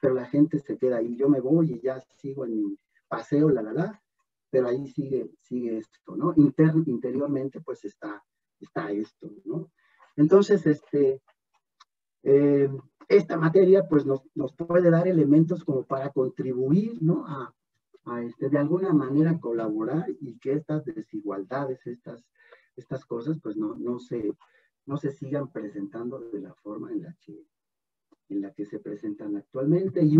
pero la gente se queda ahí, yo me voy y ya sigo en mi paseo, pero ahí sigue esto, ¿no? Interiormente, pues está esto, ¿no? Entonces, esta materia, pues nos puede dar elementos como para contribuir, ¿no? A de alguna manera colaborar y que estas desigualdades, estas cosas, pues no se sigan presentando de la forma en la que se presentan actualmente, y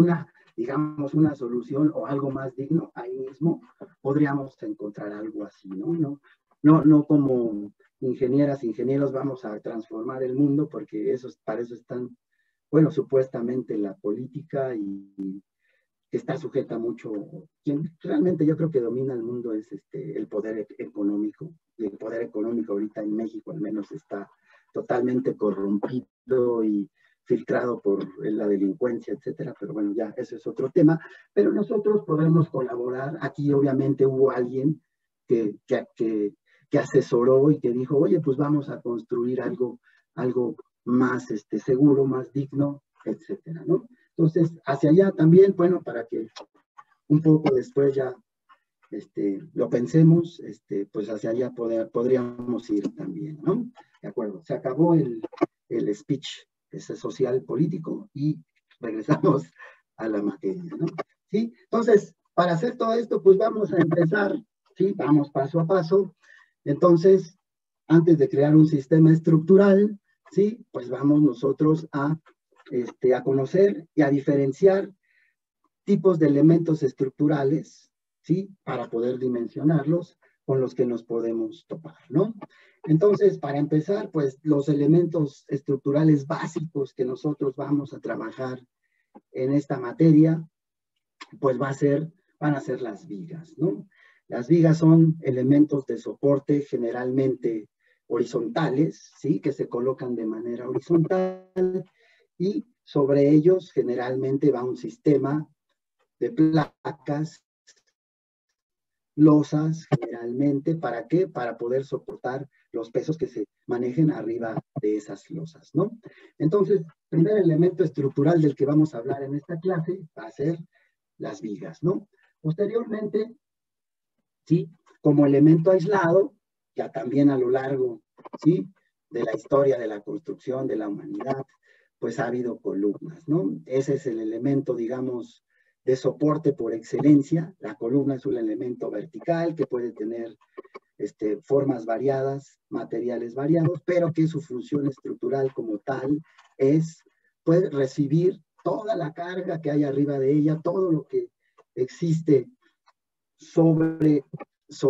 digamos, una solución o algo más digno, ahí mismo podríamos encontrar algo así, ¿no? No como ingenieros vamos a transformar el mundo, porque para eso están, bueno, supuestamente la política, y que está sujeta mucho, quien realmente yo creo que domina el mundo es el poder económico, y el poder económico ahorita en México al menos está totalmente corrompido y filtrado por la delincuencia, etcétera, pero bueno, ya eso es otro tema, pero nosotros podemos colaborar. Aquí obviamente hubo alguien que asesoró y que dijo, oye, pues vamos a construir algo más seguro, más digno, etcétera, ¿no? Entonces, hacia allá también, bueno, para que un poco después ya lo pensemos, pues hacia allá podríamos ir también, ¿no? De acuerdo, se acabó el speech social político y regresamos a la materia, ¿no? ¿Sí? Entonces, para hacer todo esto, pues vamos a empezar, ¿sí? Vamos paso a paso. Entonces, antes de crear un sistema estructural, ¿sí? Pues vamos nosotros a conocer y a diferenciar tipos de elementos estructurales, ¿sí? Para poder dimensionarlos, con los que nos podemos topar, ¿no? Entonces, para empezar, pues los elementos estructurales básicos que nosotros vamos a trabajar en esta materia, pues van a ser las vigas, ¿no? Las vigas son elementos de soporte generalmente horizontales, ¿sí? Que se colocan de manera horizontal y sobre ellos generalmente va un sistema de placas, losas generalmente, ¿para qué? Para poder soportar los pesos que se manejen arriba de esas losas, ¿no? Entonces, el primer elemento estructural del que vamos a hablar en esta clase va a ser las vigas, ¿no? Posteriormente, ¿sí? Como elemento aislado, ya también a lo largo, ¿sí? De la historia de la construcción de la humanidad, pues ha habido columnas, ¿no? Ese es el elemento, digamos, de soporte por excelencia. La columna es un elemento vertical que puede tener formas variadas, materiales variados, pero que su función estructural como tal es, pues, recibir toda la carga que hay arriba de ella, todo lo que existe sobre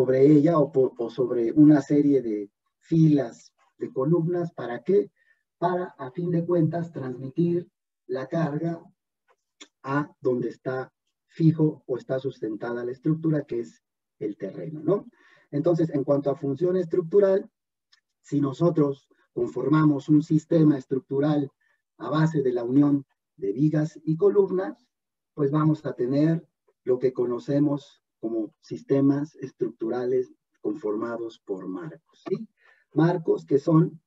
ella o sobre una serie de filas de columnas. ¿Para qué? Para, a fin de cuentas, transmitir la carga a donde está fijo o está sustentada la estructura, que es el terreno, ¿no? Entonces, en cuanto a función estructural, si nosotros conformamos un sistema estructural a base de la unión de vigas y columnas, pues vamos a tener lo que conocemos como sistemas estructurales conformados por marcos, ¿sí? Marcos que son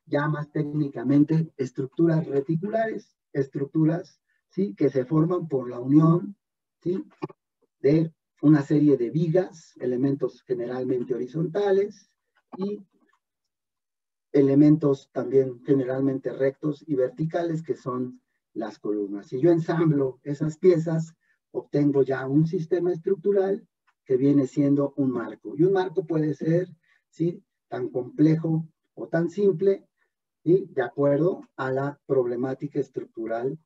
ya más técnicamente estructuras reticulares, estructuras, ¿sí? Que se forman por la unión, ¿sí? De una serie de vigas, elementos generalmente horizontales y elementos también generalmente rectos y verticales, que son las columnas. Si yo ensamblo esas piezas, obtengo ya un sistema estructural que viene siendo un marco. Y un marco puede ser, ¿sí? Tan complejo o tan simple, ¿sí? De acuerdo a la problemática estructural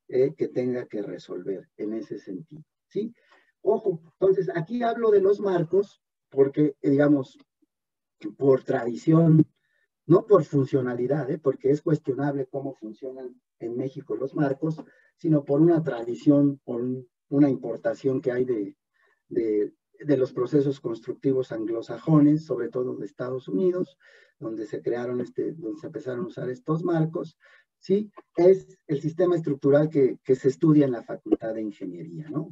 que tenga que resolver en ese sentido, ¿sí? Ojo, entonces aquí hablo de los marcos porque, digamos, por tradición, no por funcionalidad, porque es cuestionable cómo funcionan en México los marcos, sino por una tradición, por una importación que hay de los procesos constructivos anglosajones, sobre todo de Estados Unidos, donde se crearon, donde se empezaron a usar estos marcos, ¿sí? Es el sistema estructural que se estudia en la Facultad de Ingeniería, ¿no?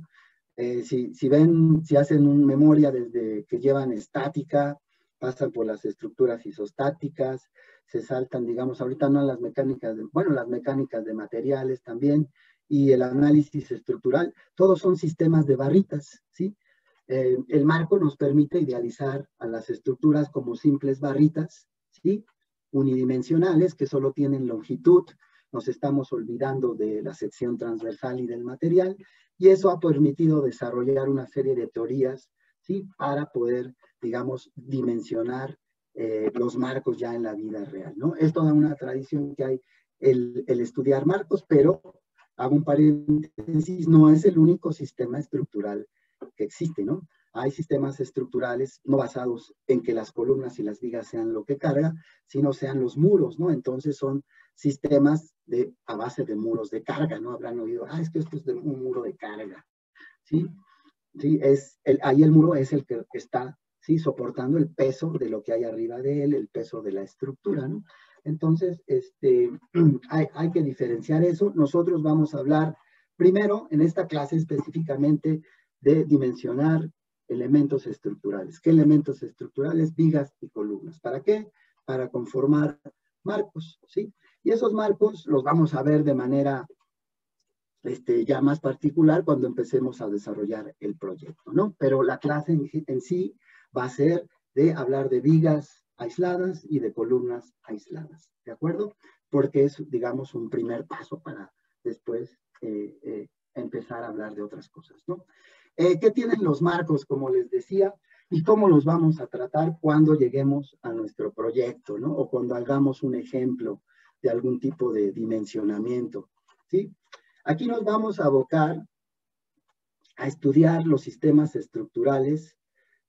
Si hacen una memoria desde que llevan estática, pasan por las estructuras isostáticas, se saltan, digamos, ahorita no las mecánicas, las mecánicas de materiales también, y el análisis estructural, todos son sistemas de barritas, ¿sí? El marco nos permite idealizar a las estructuras como simples barritas, ¿sí? Unidimensionales, que solo tienen longitud. Nos estamos olvidando de la sección transversal y del material, y eso ha permitido desarrollar una serie de teorías, ¿sí? Para poder, digamos, dimensionar los marcos ya en la vida real, ¿no? Es toda una tradición que hay el estudiar marcos, pero hago un paréntesis, no es el único sistema estructural que existe, ¿no? Hay sistemas estructurales no basados en que las columnas y las vigas sean lo que carga, sino sean los muros, ¿no? Entonces son sistemas a base de muros de carga, ¿no? Habrán oído, es que esto es de un muro de carga, ¿sí? Sí, ahí el muro es el que está, ¿sí? Soportando el peso de lo que hay arriba de él, el peso de la estructura, ¿no? Entonces, hay que diferenciar eso. Nosotros vamos a hablar primero en esta clase específicamente de dimensionar elementos estructurales. ¿Qué elementos estructurales? Vigas y columnas. ¿Para qué? Para conformar marcos, ¿sí? Y esos marcos los vamos a ver de manera ya más particular cuando empecemos a desarrollar el proyecto, ¿no? Pero la clase en sí va a ser de hablar de vigas aisladas y de columnas aisladas, ¿de acuerdo? Porque es, digamos, un primer paso para después empezar a hablar de otras cosas, ¿no? ¿Qué tienen los marcos, como les decía, y cómo los vamos a tratar cuando lleguemos a nuestro proyecto, ¿no? O cuando hagamos un ejemplo de algún tipo de dimensionamiento, ¿sí? Aquí nos vamos a abocar a estudiar los sistemas estructurales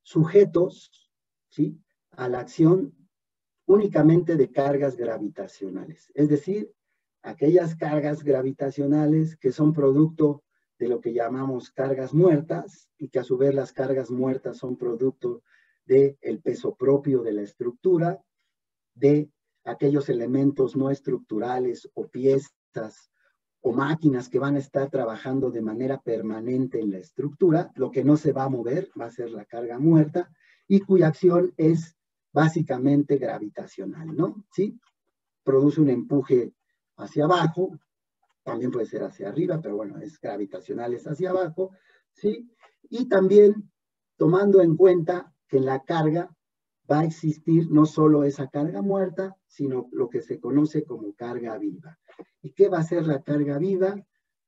sujetos, ¿sí? A la acción únicamente de cargas gravitacionales, es decir, aquellas cargas gravitacionales que son producto de lo que llamamos cargas muertas, y que a su vez las cargas muertas son producto del peso propio de la estructura, de aquellos elementos no estructurales o piezas o máquinas que van a estar trabajando de manera permanente en la estructura. Lo que no se va a mover va a ser la carga muerta, y cuya acción es básicamente gravitacional, ¿no? ¿Sí? Produce un empuje hacia abajo, también puede ser hacia arriba, pero bueno, es gravitacional, es hacia abajo, ¿sí? Y también tomando en cuenta que en la carga va a existir no solo esa carga muerta, sino lo que se conoce como carga viva. ¿Y qué va a ser la carga viva?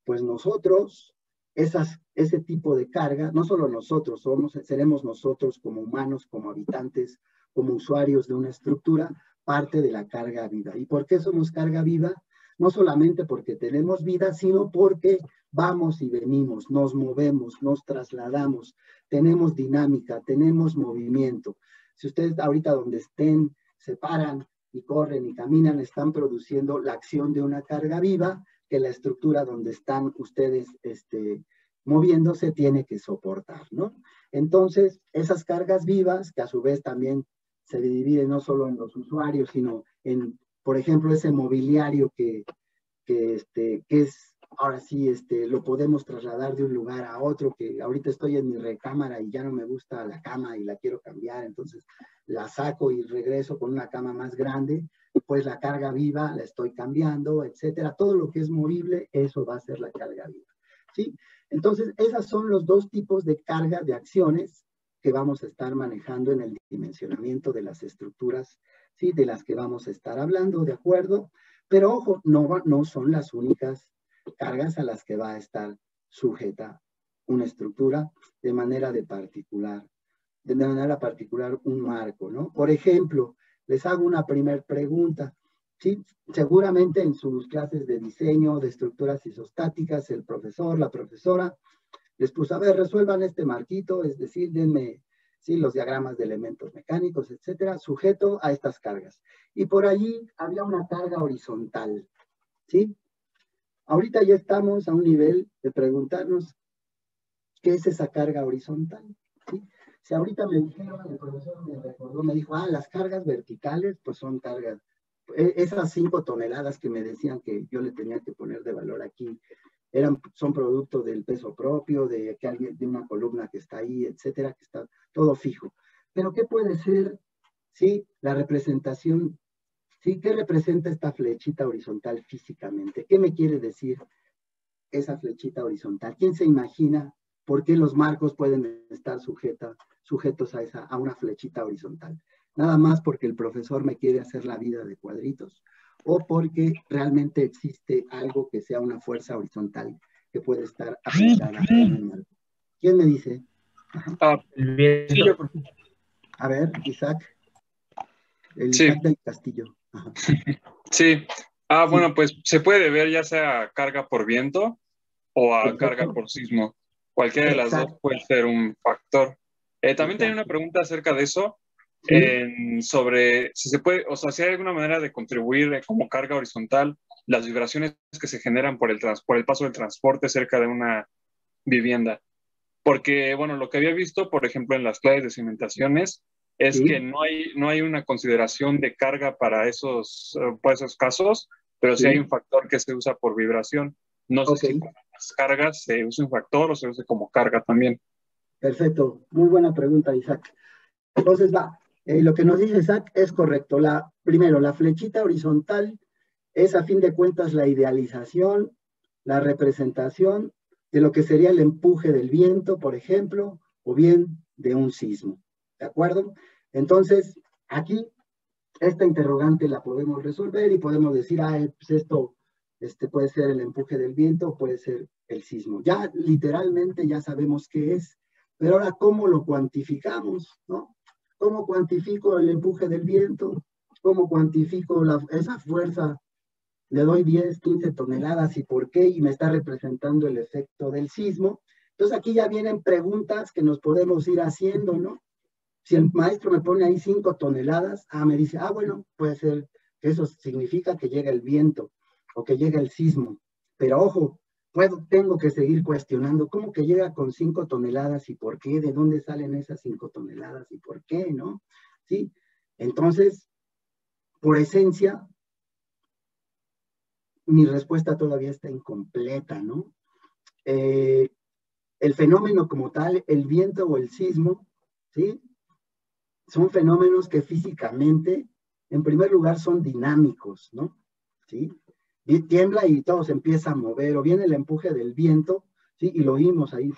Pues nosotros, ese tipo de carga, no solo nosotros, seremos nosotros como humanos, como habitantes, como usuarios de una estructura, parte de la carga viva. ¿Y por qué somos carga viva? No solamente porque tenemos vida, sino porque vamos y venimos, nos movemos, nos trasladamos, tenemos dinámica, tenemos movimiento. Si ustedes ahorita donde estén, se paran y corren y caminan, están produciendo la acción de una carga viva que la estructura donde están ustedes moviéndose tiene que soportar, ¿no? Entonces, esas cargas vivas, que a su vez también se dividen no solo en los usuarios, sino en, por ejemplo, ese mobiliario que es, ahora sí, lo podemos trasladar de un lugar a otro, que ahorita estoy en mi recámara y ya no me gusta la cama y la quiero cambiar, entonces la saco y regreso con una cama más grande, pues la carga viva la estoy cambiando, etcétera. Todo lo que es movible, eso va a ser la carga viva, ¿sí? Entonces, esos son los dos tipos de carga de acciones que vamos a estar manejando en el dimensionamiento de las estructuras, ¿sí? De las que vamos a estar hablando, ¿de acuerdo? Pero ojo, no son las únicas cargas a las que va a estar sujeta una estructura de manera particular un marco, ¿no? Por ejemplo, les hago una primera pregunta, ¿sí? Seguramente en sus clases de diseño de estructuras isostáticas, el profesor, la profesora, les puso, a ver, resuelvan este marquito, es decir, denme, ¿sí? Los diagramas de elementos mecánicos, etcétera, sujeto a estas cargas. Y por allí había una carga horizontal, ¿sí? Ahorita ya estamos a un nivel de preguntarnos qué es esa carga horizontal, ¿sí? Si ahorita me dijeron, el profesor me recordó, me dijo, las cargas verticales, pues son cargas, esas 5 toneladas que me decían que yo le tenía que poner de valor aquí, son producto del peso propio, de una columna que está ahí, etcétera, que está todo fijo. Pero ¿qué puede ser, sí, la representación? ¿Sí? ¿Qué representa esta flechita horizontal físicamente? ¿Qué me quiere decir esa flechita horizontal? ¿Quién se imagina por qué los marcos pueden estar sujetos a una flechita horizontal? Nada más porque el profesor me quiere hacer la vida de cuadritos, o porque realmente existe algo que sea una fuerza horizontal que puede estar aplicada en el marco. ¿Quién me dice? El viento. A ver, Isaac. Sí. Isaac del Castillo. Ajá. Sí. Bueno, pues se puede ver ya sea carga por viento o a carga por sismo. Cualquiera de las dos puede ser un factor. También tenía una pregunta acerca de eso, ¿sí? Sobre si se puede, o sea, si hay alguna manera de contribuir como carga horizontal las vibraciones que se generan por el paso del transporte cerca de una vivienda. Porque, bueno, lo que había visto, por ejemplo, en las claves de cimentaciones, es que no hay una consideración de carga para esos casos, pero sí hay un factor que se usa por vibración. No sé si para las cargas se usa un factor o se usa como carga también. Perfecto, muy buena pregunta, Isaac. Entonces lo que nos dice Isaac es correcto. Primero, la flechita horizontal es a fin de cuentas la idealización, la representación de lo que sería el empuje del viento, por ejemplo, o bien de un sismo. ¿De acuerdo? Entonces, aquí, esta interrogante la podemos resolver y podemos decir, pues esto puede ser el empuje del viento, puede ser el sismo. Ya literalmente ya sabemos qué es, pero ahora, ¿cómo lo cuantificamos, no? ¿Cómo cuantifico el empuje del viento? ¿Cómo cuantifico esa fuerza? Le doy 10, 15 toneladas, ¿y por qué? Y me está representando el efecto del sismo. Entonces aquí ya vienen preguntas que nos podemos ir haciendo, ¿no? Si el maestro me pone ahí 5 toneladas, me dice, bueno, puede ser que eso significa que llega el viento o que llega el sismo. Pero ojo, tengo que seguir cuestionando cómo que llega con 5 toneladas y por qué, de dónde salen esas 5 toneladas y por qué, ¿no? ¿Sí? Entonces, por esencia, mi respuesta todavía está incompleta, ¿no? El fenómeno como tal, el viento o el sismo, ¿sí? Son fenómenos que físicamente, en primer lugar, son dinámicos, ¿no? ¿Sí? Y tiembla y todo se empieza a mover, o viene el empuje del viento, ¿sí? Y lo oímos ahí,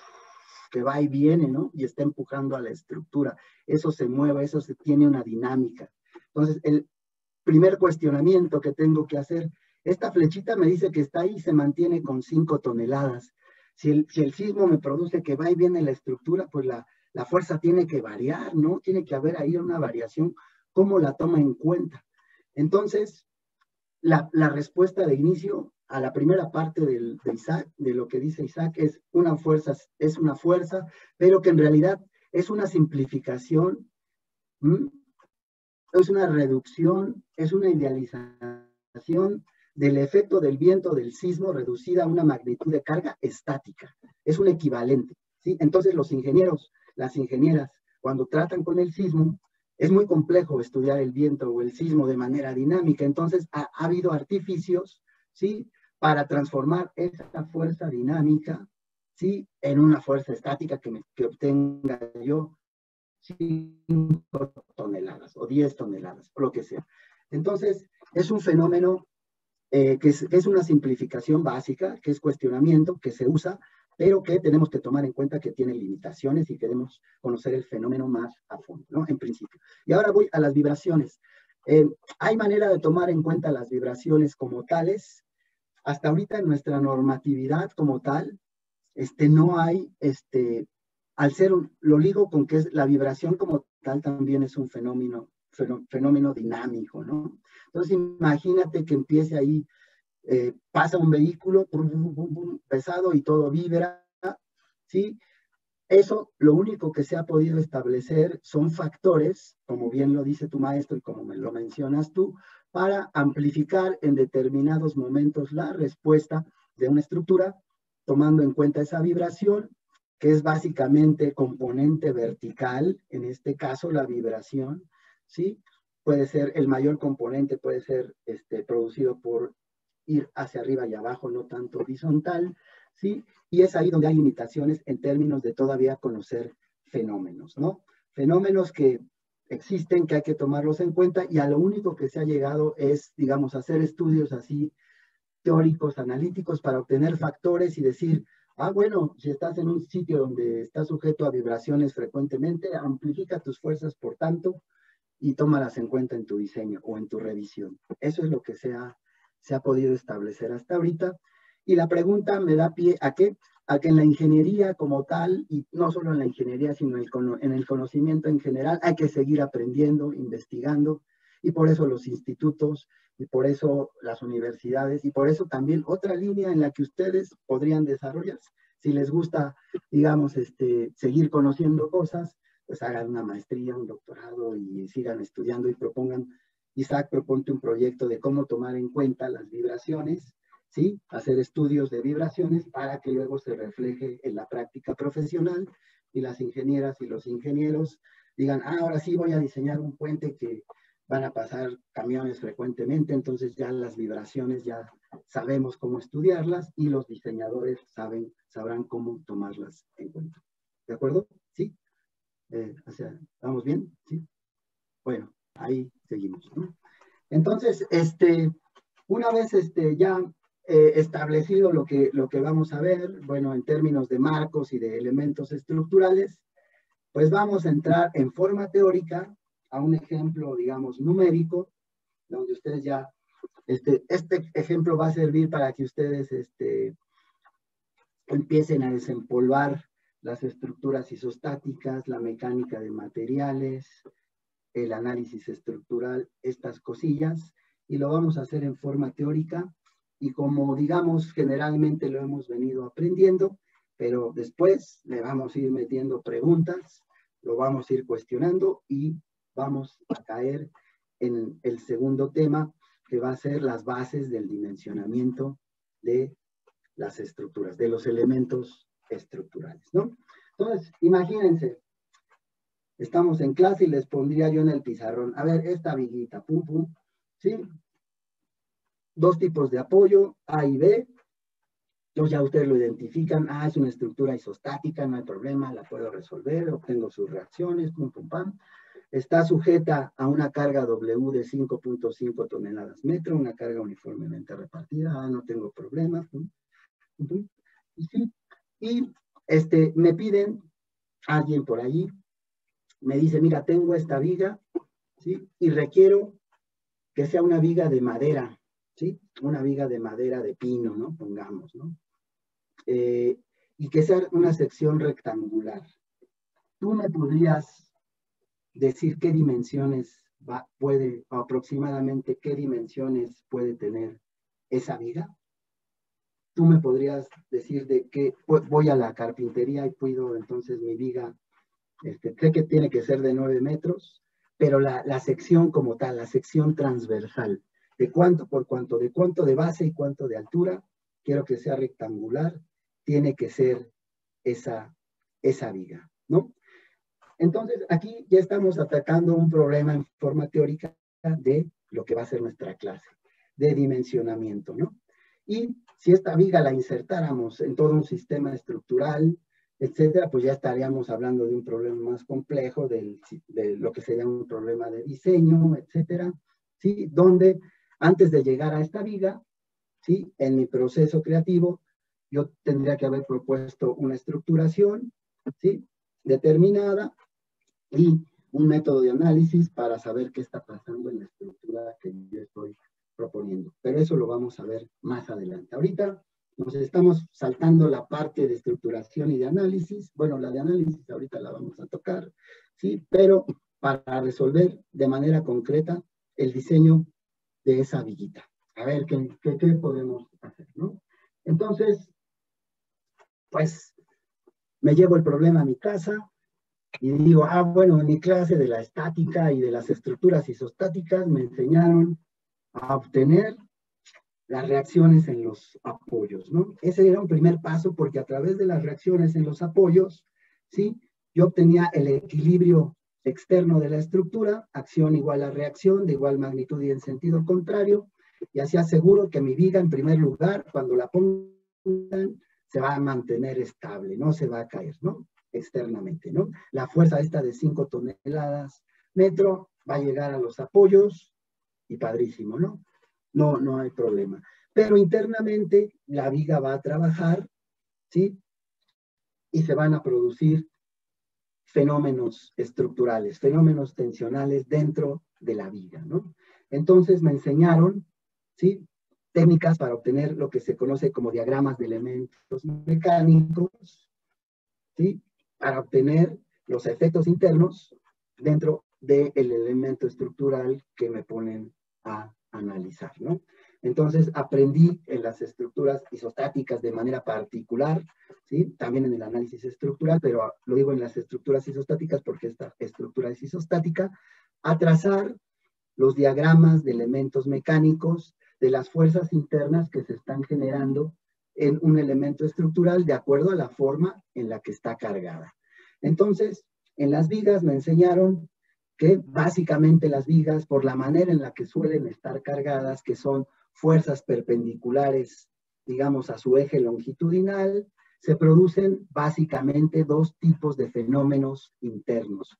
que va y viene, ¿no? Y está empujando a la estructura. Eso se mueve, tiene una dinámica. Entonces, el primer cuestionamiento que tengo que hacer, esta flechita me dice que está ahí y se mantiene con 5 toneladas. Si el sismo me produce que va y viene la estructura, pues la fuerza tiene que variar, ¿no? Tiene que haber ahí una variación. ¿Cómo la toma en cuenta? Entonces, la respuesta de inicio a la primera parte de Isaac, de lo que dice Isaac, es una fuerza, pero que en realidad es una simplificación, es una reducción, es una idealización del efecto del viento del sismo reducida a una magnitud de carga estática. Es un equivalente, ¿sí? Entonces los ingenieros, las ingenieras, cuando tratan con el sismo, es muy complejo estudiar el viento o el sismo de manera dinámica. Entonces ha habido artificios, ¿sí? Para transformar esa fuerza dinámica, ¿sí? En una fuerza estática que obtenga yo 5 toneladas o 10 toneladas, o lo que sea. Entonces, es un fenómeno que es una simplificación básica, que es cuestionamiento, que se usa, pero que tenemos que tomar en cuenta que tiene limitaciones y queremos conocer el fenómeno más a fondo, ¿no? En principio. Y ahora voy a las vibraciones. Hay manera de tomar en cuenta las vibraciones como tales. Hasta ahorita en nuestra normatividad como tal, no hay, al ser, lo ligo con que es la vibración como tal también es un fenómeno dinámico, ¿no? Entonces imagínate que empiece ahí, pasa un vehículo pesado y todo vibra, ¿sí? Eso, lo único que se ha podido establecer son factores, como bien lo dice tu maestro y como me lo mencionas tú, para amplificar en determinados momentos la respuesta de una estructura, tomando en cuenta esa vibración, que es básicamente componente vertical, en este caso la vibración, ¿sí? Puede ser, el mayor componente puede ser producido por ir hacia arriba y abajo, no tanto horizontal, ¿sí? Y es ahí donde hay limitaciones en términos de todavía conocer fenómenos, ¿no? Fenómenos que existen, que hay que tomarlos en cuenta, y a lo único que se ha llegado es, digamos, hacer estudios así teóricos, analíticos, para obtener factores y decir, bueno, si estás en un sitio donde estás sujeto a vibraciones frecuentemente, amplifica tus fuerzas por tanto y tómalas en cuenta en tu diseño o en tu revisión. Eso es lo que se ha podido establecer hasta ahorita. Y la pregunta me da pie ¿a qué? A que en la ingeniería como tal, y no solo en la ingeniería, sino en el conocimiento en general, hay que seguir aprendiendo, investigando, y por eso los institutos, y por eso las universidades, y por eso también otra línea en la que ustedes podrían desarrollarse. Si les gusta, digamos, seguir conociendo cosas, pues hagan una maestría, un doctorado y sigan estudiando y propongan. Isaac, proponte un proyecto de cómo tomar en cuenta las vibraciones, ¿sí? Hacer estudios de vibraciones para que luego se refleje en la práctica profesional y las ingenieras y los ingenieros digan, ahora sí voy a diseñar un puente que van a pasar camiones frecuentemente, entonces ya las vibraciones ya sabemos cómo estudiarlas y los diseñadores sabrán cómo tomarlas en cuenta. ¿De acuerdo? ¿Sí? ¿Vamos bien? ¿Sí? Bueno, ahí seguimos, ¿no? Entonces, una vez ya establecido lo que vamos a ver, bueno, en términos de marcos y de elementos estructurales, pues vamos a entrar en forma teórica a un ejemplo, digamos, numérico, donde ustedes ya, este ejemplo va a servir para que ustedes empiecen a desempolvar las estructuras isostáticas, la mecánica de materiales, el análisis estructural, estas cosillas, y lo vamos a hacer en forma teórica, y como digamos, generalmente lo hemos venido aprendiendo, pero después le vamos a ir metiendo preguntas, lo vamos a ir cuestionando, y vamos a caer en el segundo tema, que va a ser las bases del dimensionamiento de las estructuras, de los elementos estructurales, ¿no? Entonces, imagínense, estamos en clase y les pondría yo en el pizarrón, a ver, esta viguita, pum, pum, ¿sí? Dos tipos de apoyo, A y B. Entonces ya ustedes lo identifican, es una estructura isostática, no hay problema, la puedo resolver, obtengo sus reacciones, pum, pum, pam. Está sujeta a una carga W de 5.5 toneladas metro, una carga uniformemente repartida, no tengo problema. Pum, pum, pum. Y me piden, alguien por allí, me dice, mira, tengo esta viga, ¿sí? Y requiero que sea una viga de madera, ¿sí? Una viga de madera de pino, ¿no? Pongamos, ¿no? Y que sea una sección rectangular. ¿Tú me podrías decir qué dimensiones puede, aproximadamente qué dimensiones puede tener esa viga? ¿Tú me podrías decir de qué, voy a la carpintería y pido entonces mi viga, sé que tiene que ser de 9 metros, pero la sección como tal, la sección transversal, de cuánto por cuánto, de cuánto de base y cuánto de altura, quiero que sea rectangular, tiene que ser esa viga, ¿no? Entonces, aquí ya estamos atacando un problema en forma teórica de lo que va a ser nuestra clase, de dimensionamiento, ¿no? Y si esta viga la insertáramos en todo un sistema estructural, etcétera, pues ya estaríamos hablando de un problema más complejo, de lo que sería un problema de diseño, etcétera, ¿sí? Donde antes de llegar a esta viga, ¿sí? En mi proceso creativo, yo tendría que haber propuesto una estructuración, ¿sí? Determinada y un método de análisis para saber qué está pasando en la estructura que yo estoy proponiendo. Pero eso lo vamos a ver más adelante. Ahorita nos estamos saltando la parte de estructuración y de análisis. Bueno, la de análisis ahorita la vamos a tocar, ¿sí? Pero para resolver de manera concreta el diseño de esa viguita. A ver, ¿qué podemos hacer, ¿no? Entonces, pues, me llevo el problema a mi casa y digo, bueno, en mi clase de la estática y de las estructuras isostáticas me enseñaron a obtener las reacciones en los apoyos, ¿no? Ese era un primer paso porque a través de las reacciones en los apoyos, ¿sí? Yo obtenía el equilibrio externo de la estructura, acción igual a reacción, de igual magnitud y en sentido contrario, y así aseguro que mi viga, en primer lugar, cuando la pongan, se va a mantener estable, no se va a caer, ¿no? Externamente, ¿no? La fuerza esta de 5 toneladas metro va a llegar a los apoyos y padrísimo, ¿no? No hay problema. Pero internamente la viga va a trabajar, ¿sí? Y se van a producir fenómenos estructurales, fenómenos tensionales dentro de la viga, ¿no? Entonces me enseñaron, ¿sí? Técnicas para obtener lo que se conoce como diagramas de elementos mecánicos, ¿sí? Para obtener los efectos internos dentro del elemento estructural que me ponen a analizar, ¿no? Entonces aprendí en las estructuras isostáticas de manera particular, ¿sí? También en el análisis estructural, pero lo digo en las estructuras isostáticas porque esta estructura es isostática, a trazar los diagramas de elementos mecánicos de las fuerzas internas que se están generando en un elemento estructural de acuerdo a la forma en la que está cargada. Entonces, en las vigas me enseñaron que básicamente las vigas, por la manera en la que suelen estar cargadas, que son fuerzas perpendiculares, digamos, a su eje longitudinal, se producen básicamente dos tipos de fenómenos internos.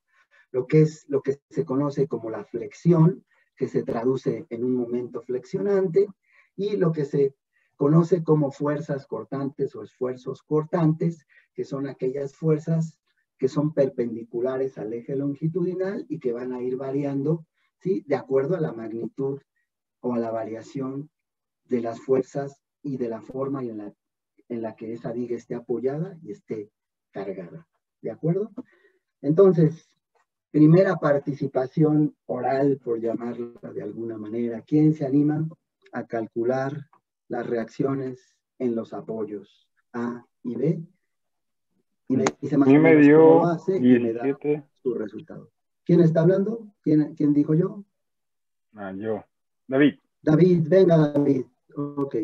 Lo que se conoce como la flexión, que se traduce en un momento flexionante, y lo que se conoce como fuerzas cortantes o esfuerzos cortantes, que son aquellas fuerzas que son perpendiculares al eje longitudinal y que van a ir variando, ¿sí? De acuerdo a la magnitud o a la variación de las fuerzas y de la forma en la que esa viga esté apoyada y esté cargada. ¿De acuerdo? Entonces, primera participación oral, por llamarla de alguna manera. ¿Quién se anima a calcular las reacciones en los apoyos A y B? Y me dice más o menos cómo lo hace y me da su resultado. ¿Quién está hablando? ¿Quién dijo yo? Yo. David. David, venga David. Ok.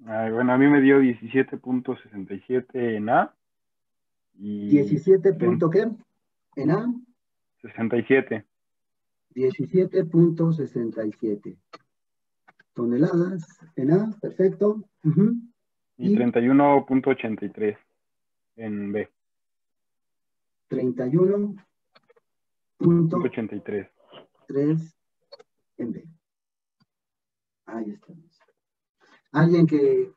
Bueno, a mí me dio 17.67 en A. Y 17 punto ¿qué? En A. 67. 17.67 toneladas en A, perfecto. Y 31.83 en B. 31.83 en B. Ahí estamos. ¿Alguien que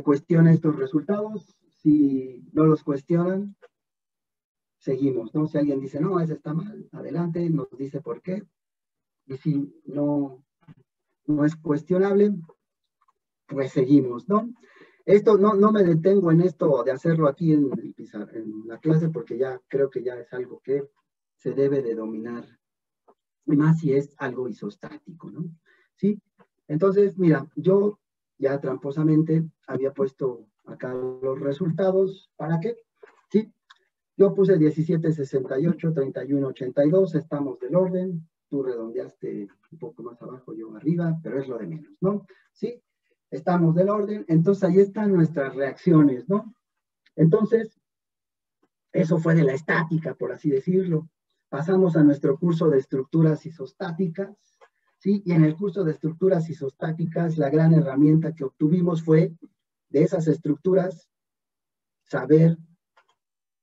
cuestione estos resultados? Si no los cuestionan, seguimos, ¿no? Si alguien dice, no, ese está mal, adelante, nos dice por qué. Y si no es cuestionable, pues seguimos, ¿no? Esto no me detengo en esto de hacerlo aquí en la clase, porque ya creo que ya es algo que se debe de dominar, y más si es algo isostático, ¿no? ¿Sí? Entonces, mira, yo ya tramposamente había puesto acá los resultados. ¿Para qué? ¿Sí? Yo puse 17.68, 31.82, estamos del orden. Tú redondeaste un poco más abajo, yo arriba, pero es lo de menos, ¿no? ¿Sí? Estamos del orden. Entonces, ahí están nuestras reacciones, ¿no? Entonces, eso fue de la estática, por así decirlo. Pasamos a nuestro curso de estructuras isostáticas, ¿sí? Y en el curso de estructuras isostáticas, la gran herramienta que obtuvimos fue, de esas estructuras, saber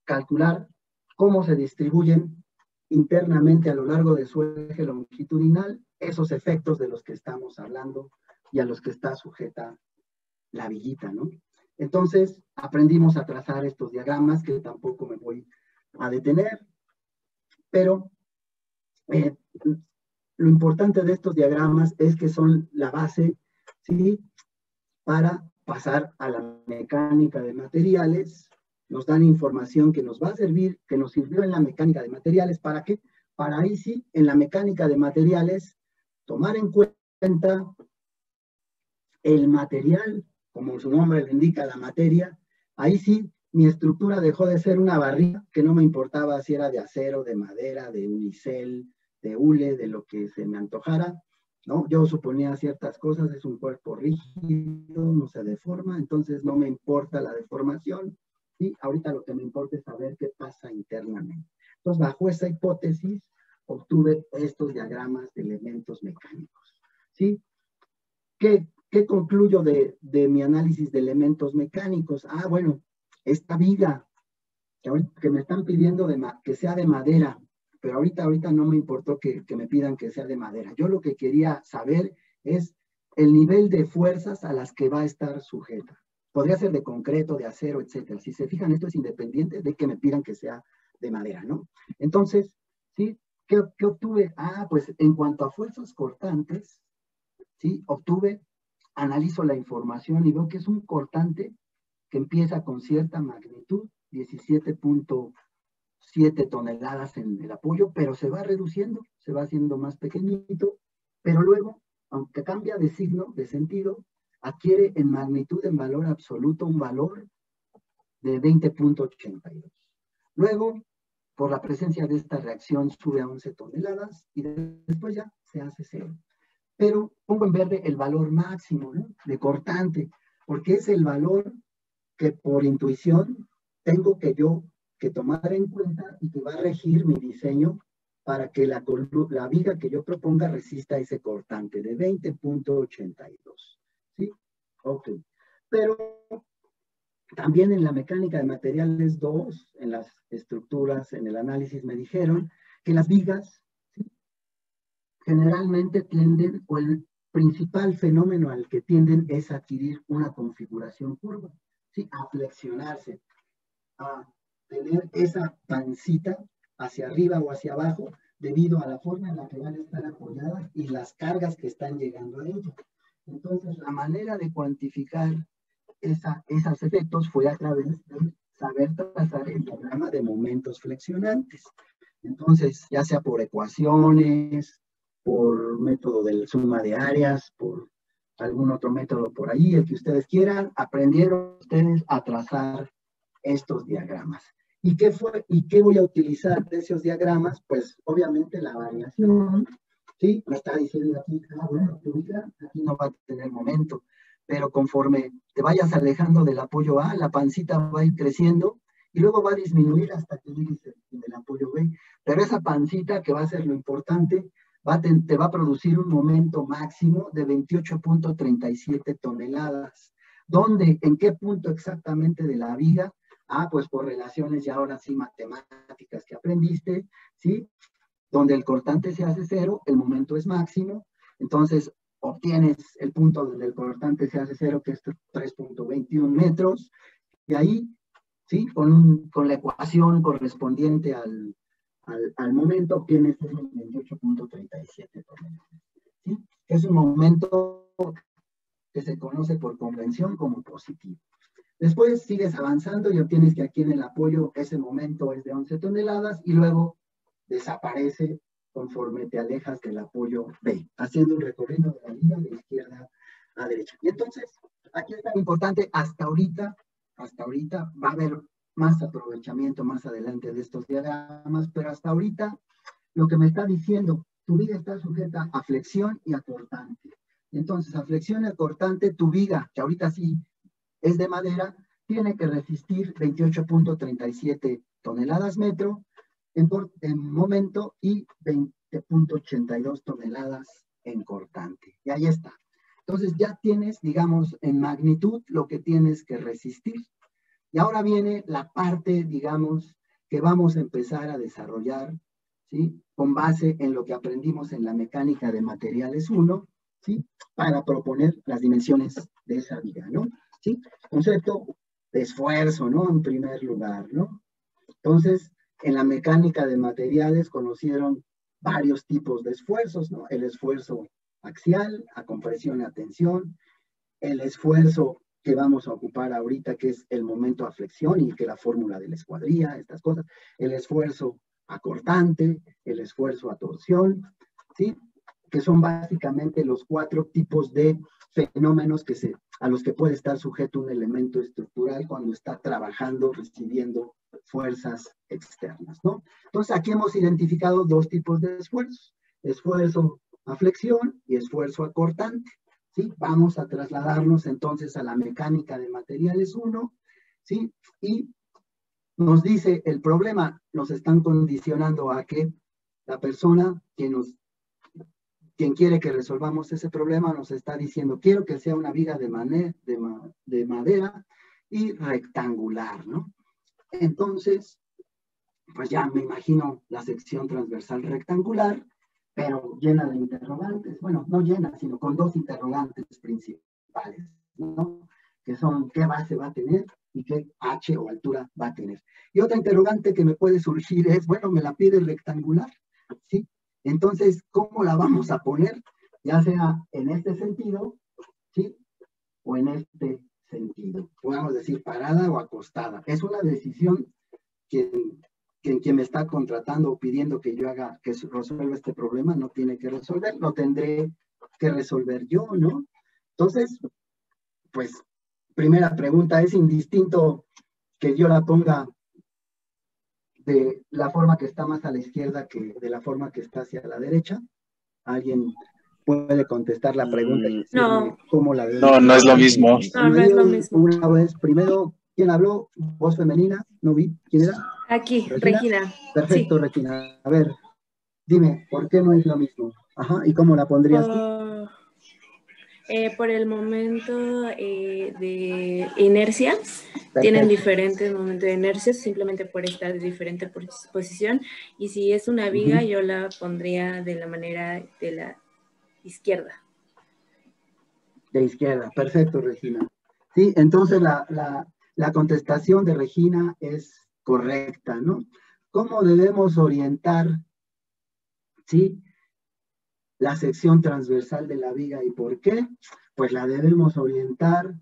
calcular cómo se distribuyen internamente a lo largo de su eje longitudinal esos efectos de los que estamos hablando y a los que está sujeta la viguita, ¿no? Entonces, aprendimos a trazar estos diagramas, que tampoco me voy a detener, pero lo importante de estos diagramas es que son la base, ¿sí? Para pasar a la mecánica de materiales. Nos dan información que nos va a servir, que nos sirvió en la mecánica de materiales. ¿Para qué? Para ahí sí, en la mecánica de materiales, tomar en cuenta el material, como su nombre le indica, la materia. Ahí sí, mi estructura dejó de ser una barriga, que no me importaba si era de acero, de madera, de unicel, de hule, de lo que se me antojara, ¿no? Yo suponía ciertas cosas, es un cuerpo rígido, no se deforma, entonces no me importa la deformación, ¿sí? Ahorita lo que me importa es saber qué pasa internamente. Entonces, bajo esa hipótesis, obtuve estos diagramas de elementos mecánicos, ¿sí? ¿Qué concluyo de mi análisis de elementos mecánicos? Ah, bueno, esta viga que me están pidiendo que sea de madera, pero ahorita no me importó que me pidan que sea de madera. Yo lo que quería saber es el nivel de fuerzas a las que va a estar sujeta. Podría ser de concreto, de acero, etcétera. Si se fijan, esto es independiente de que me pidan que sea de madera, ¿no? Entonces, ¿sí? ¿Qué obtuve? Ah, pues en cuanto a fuerzas cortantes, ¿sí? Analizo la información y veo que es un cortante que empieza con cierta magnitud, 17.7 toneladas en el apoyo, pero se va reduciendo, se va haciendo más pequeñito, pero luego, aunque cambia de signo, de sentido, adquiere en magnitud, en valor absoluto, un valor de 20.82. Luego, por la presencia de esta reacción, sube a 11 toneladas y después ya se hace cero. Pero pongo en verde el valor máximo, ¿no? De cortante, porque es el valor que por intuición tengo que tomar en cuenta y que va a regir mi diseño para que la viga que yo proponga resista ese cortante de 20.82. ¿Sí? Ok. Pero también en la mecánica de materiales 2, en las estructuras, en el análisis, me dijeron que las vigas, ¿sí?, generalmente tienden, o el principal fenómeno al que tienden es adquirir una configuración curva, ¿sí?, a flexionarse, a tener esa pancita hacia arriba o hacia abajo debido a la forma en la que van a estar apoyadas y las cargas que están llegando a ellas. Entonces, la manera de cuantificar esos efectos fue a través de saber trazar el diagrama de momentos flexionantes. Entonces, ya sea por ecuaciones, por método de suma de áreas, por algún otro método por ahí, el que ustedes quieran, aprendieron ustedes a trazar estos diagramas. ¿Y qué voy a utilizar de esos diagramas? Pues obviamente la variación, ¿sí? Me está diciendo aquí, bueno, tu vida aquí no va a tener momento, pero conforme te vayas alejando del apoyo A, la pancita va a ir creciendo y luego va a disminuir hasta que llegues del apoyo B. Pero esa pancita, que va a ser lo importante, te va a producir un momento máximo de 28.37 toneladas. ¿Dónde? ¿En qué punto exactamente de la viga? Pues por relaciones y ahora sí matemáticas que aprendiste, ¿sí? Donde el cortante se hace 0, el momento es máximo, entonces obtienes el punto donde el cortante se hace 0, que es 3.21 metros, y ahí, ¿sí? Con la ecuación correspondiente al momento, obtienes 28.37 toneladas, ¿sí? Es un momento que se conoce por convención como positivo. Después sigues avanzando y obtienes que aquí en el apoyo ese momento es de 11 toneladas y luego desaparece conforme te alejas del apoyo B, haciendo un recorrido de la línea de izquierda a derecha. Y entonces, aquí es tan importante, hasta ahorita va a haber más aprovechamiento más adelante de estos diagramas, pero hasta ahorita lo que me está diciendo, tu viga está sujeta a flexión y a cortante. Entonces, a flexión y a cortante, tu viga, que ahorita sí es de madera, tiene que resistir 28.37 toneladas metro en momento y 20.82 toneladas en cortante. Y ahí está. Entonces ya tienes, digamos, en magnitud lo que tienes que resistir. Y ahora viene la parte, digamos, que vamos a empezar a desarrollar, ¿sí? Con base en lo que aprendimos en la mecánica de materiales 1, ¿sí? Para proponer las dimensiones de esa viga, ¿no? ¿Sí? Concepto de esfuerzo, ¿no? En primer lugar, ¿no? Entonces, en la mecánica de materiales conocieron varios tipos de esfuerzos, ¿no? El esfuerzo axial, a compresión y a tensión, el esfuerzo que vamos a ocupar ahorita, que es el momento a flexión y que la fórmula de la escuadrilla, estas cosas, el esfuerzo a cortante, el esfuerzo a torsión, ¿sí? Que son básicamente los 4 tipos de fenómenos a los que puede estar sujeto un elemento estructural cuando está trabajando, recibiendo fuerzas externas, ¿no? Entonces aquí hemos identificado 2 tipos de esfuerzos, esfuerzo a flexión y esfuerzo a cortante, ¿sí? Vamos a trasladarnos entonces a la mecánica de materiales 1, ¿sí? Y nos dice el problema, nos están condicionando a que la persona quien quiere que resolvamos ese problema nos está diciendo, quiero que sea una viga de madera y rectangular, ¿no? Entonces, pues ya me imagino la sección transversal rectangular, pero llena de interrogantes, bueno, no llena, sino con 2 interrogantes principales, ¿no? Que son qué base va a tener y qué h o altura va a tener. Y otra interrogante que me puede surgir es, bueno, me la pide rectangular, ¿sí? Entonces, ¿cómo la vamos a poner? Ya sea en este sentido, ¿sí? O en este sentido. Podemos decir parada o acostada. Es una decisión quien me está contratando o pidiendo que yo haga, que resuelva este problema, no tiene que resolver, lo tendré que resolver yo, ¿no? Entonces, pues, primera pregunta, ¿es indistinto que yo la ponga de la forma que está más a la izquierda que de la forma que está hacia la derecha? ¿Alguien puede contestar la pregunta? No. ¿Cómo la no es lo mismo. No es lo mismo. Una vez, primero, ¿quién habló? Voz femenina, no vi. ¿Quién era? Aquí, Regina. Perfecto, sí. Regina. A ver, dime, ¿por qué no es lo mismo? Ajá, ¿y cómo la pondrías tú? Por el momento de inercia, perfecto. Tienen diferentes momentos de inercia, simplemente por estar de diferente posición. Y si es una viga, yo la pondría de la manera de la izquierda. De izquierda, perfecto, Regina. Sí, entonces la contestación de Regina es correcta, ¿no? ¿Cómo debemos orientar, sí, la sección transversal de la viga y por qué? Pues la debemos orientar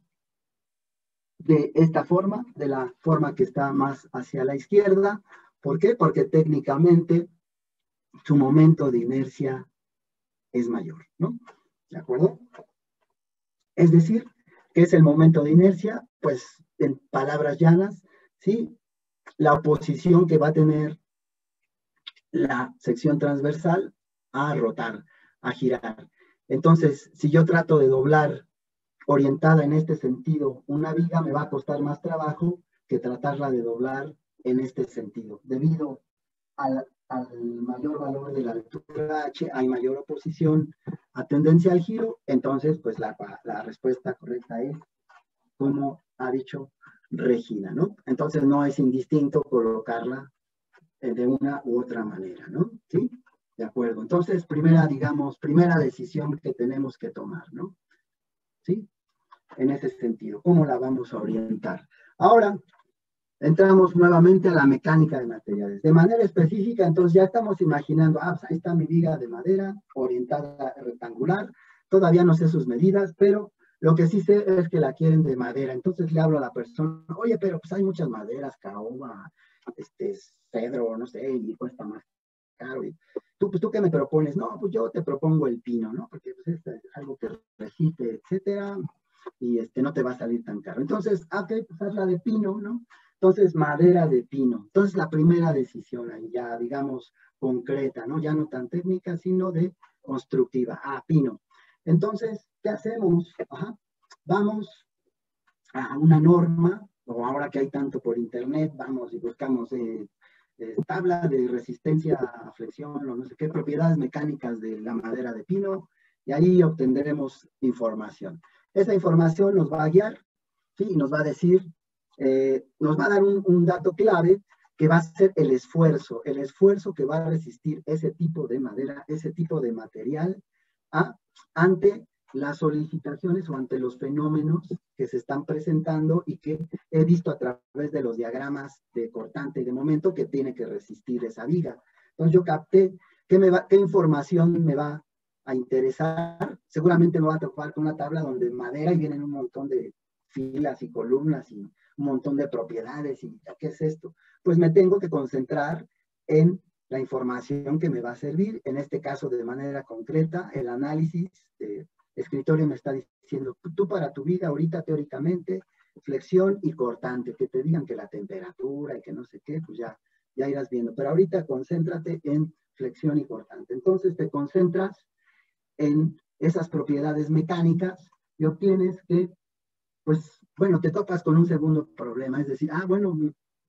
de esta forma, de la forma que está más hacia la izquierda. ¿Por qué? Porque técnicamente su momento de inercia es mayor, ¿no? ¿De acuerdo? Es decir, ¿qué es el momento de inercia? Pues, en palabras llanas, ¿sí? La oposición que va a tener la sección transversal a rotar. a girar. Entonces, si yo trato de doblar orientada en este sentido una viga, me va a costar más trabajo que tratarla de doblar en este sentido. Debido al mayor valor de la altura H, hay mayor oposición a tendencia al giro, entonces pues la respuesta correcta es como ha dicho Regina, ¿no? Entonces no es indistinto colocarla de una u otra manera, ¿no? ¿Sí? De acuerdo. Entonces, primera decisión que tenemos que tomar, ¿no? ¿Sí? En ese sentido, ¿cómo la vamos a orientar? Ahora, entramos nuevamente a la mecánica de materiales. De manera específica, entonces ya estamos imaginando, pues ahí está mi viga de madera, orientada rectangular, todavía no sé sus medidas, pero lo que sí sé es que la quieren de madera. Entonces le hablo a la persona, oye, pero pues hay muchas maderas, caoba, cedro, no sé, y cuesta más caro. Y ¿tú qué me propones? No, pues yo te propongo el pino, ¿no? Porque pues, es algo que resiste, etcétera, y no te va a salir tan caro. Entonces, ok, pues hazla de pino, ¿no? Entonces, madera de pino. Entonces, la primera decisión ahí ya, digamos, concreta, ¿no? Ya no tan técnica, sino de constructiva. Pino. Entonces, ¿qué hacemos? Vamos a una norma, o ahora que hay tanto por internet, vamos y buscamos tabla de resistencia a flexión, o no sé qué, propiedades mecánicas de la madera de pino, y ahí obtendremos información. Esa información nos va a guiar, ¿sí? Y nos va a decir, nos va a dar un dato clave que va a ser el esfuerzo que va a resistir ese tipo de madera, ese tipo de material, ante las solicitaciones o ante los fenómenos que se están presentando y que he visto a través de los diagramas de cortante y de momento que tiene que resistir esa viga. Entonces yo capté qué información me va a interesar. Seguramente me va a topar con una tabla donde madera y vienen un montón de filas y columnas y un montón de propiedades y ¿qué es esto? Pues me tengo que concentrar en la información que me va a servir, en este caso de manera concreta, el análisis de escritorio me está diciendo, tú para tu vida ahorita teóricamente, flexión y cortante, que te digan que la temperatura y que no sé qué, pues ya irás viendo, pero ahorita concéntrate en flexión y cortante. Entonces te concentras en esas propiedades mecánicas y obtienes que, pues, bueno, te topas con un segundo problema, es decir, bueno,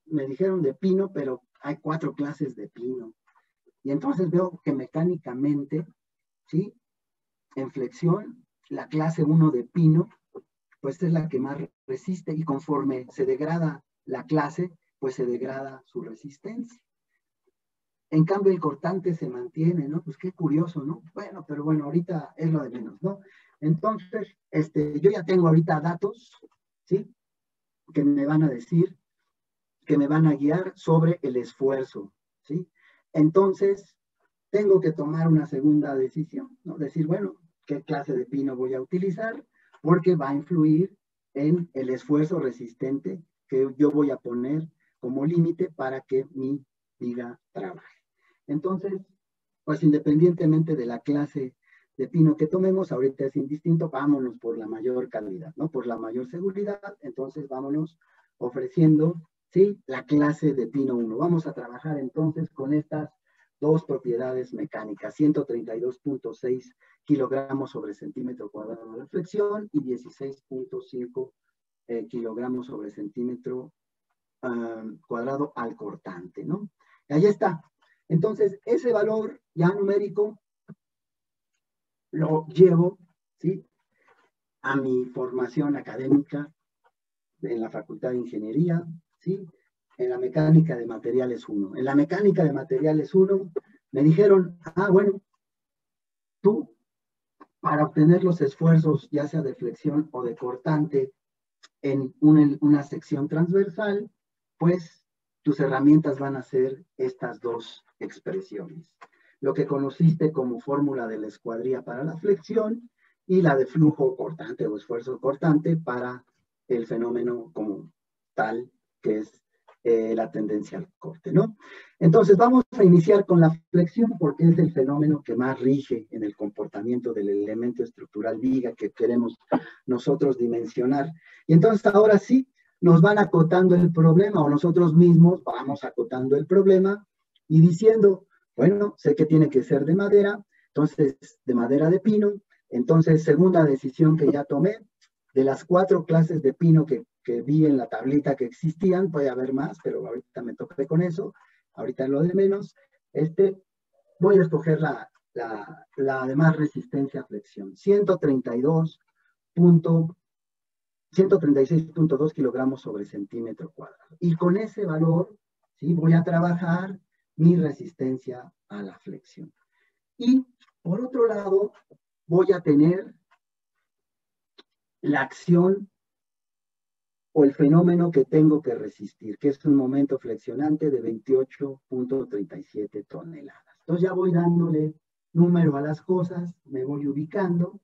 me dijeron de pino, pero hay 4 clases de pino. Y entonces veo que mecánicamente, ¿sí? En flexión, la clase 1 de pino, pues es la que más resiste y conforme se degrada la clase, pues se degrada su resistencia. En cambio, el cortante se mantiene, ¿no? Pues qué curioso, ¿no? Bueno, pero bueno, ahorita es lo de menos, ¿no? Entonces, yo ya tengo ahorita datos, ¿sí? Que me van a decir, que me van a guiar sobre el esfuerzo, ¿sí? Entonces, tengo que tomar una segunda decisión, ¿no? Decir, bueno, ¿qué clase de pino voy a utilizar? Porque va a influir en el esfuerzo resistente que yo voy a poner como límite para que mi viga trabaje. Entonces, pues independientemente de la clase de pino que tomemos, ahorita es indistinto, vámonos por la mayor calidad, ¿no? Por la mayor seguridad, entonces vámonos ofreciendo, ¿sí? La clase de pino 1. Vamos a trabajar entonces con estas dos propiedades mecánicas, 132.6 kilogramos sobre centímetro cuadrado de flexión y 16.5 kilogramos sobre centímetro cuadrado al cortante, ¿no? Y ahí está. Entonces, ese valor ya numérico lo llevo, ¿sí? A mi formación académica en la Facultad de Ingeniería, ¿sí? En la mecánica de materiales 1. En la mecánica de materiales 1 me dijeron, bueno, tú para obtener los esfuerzos, ya sea de flexión o de cortante, en una sección transversal, pues tus herramientas van a ser estas dos expresiones. Lo que conociste como fórmula de la escuadrilla para la flexión y la de flujo cortante o esfuerzo cortante para el fenómeno como tal, que es la tendencia al corte, ¿no? Entonces vamos a iniciar con la flexión porque es el fenómeno que más rige en el comportamiento del elemento estructural viga que queremos nosotros dimensionar. Y entonces ahora sí nos van acotando el problema o nosotros mismos vamos acotando el problema y diciendo, bueno, sé que tiene que ser de madera, entonces de madera de pino. Entonces, segunda decisión que ya tomé, de las 4 clases de pino que vi en la tablita que existían, puede haber más, pero ahorita me topé con eso, ahorita lo de menos, voy a escoger la de más resistencia a flexión, 136.2 kilogramos sobre centímetro cuadrado. Y con ese valor, ¿sí?, voy a trabajar mi resistencia a la flexión. Y por otro lado, voy a tener la acción o el fenómeno que tengo que resistir, que es un momento flexionante de 28.37 toneladas. Entonces ya voy dándole número a las cosas, me voy ubicando,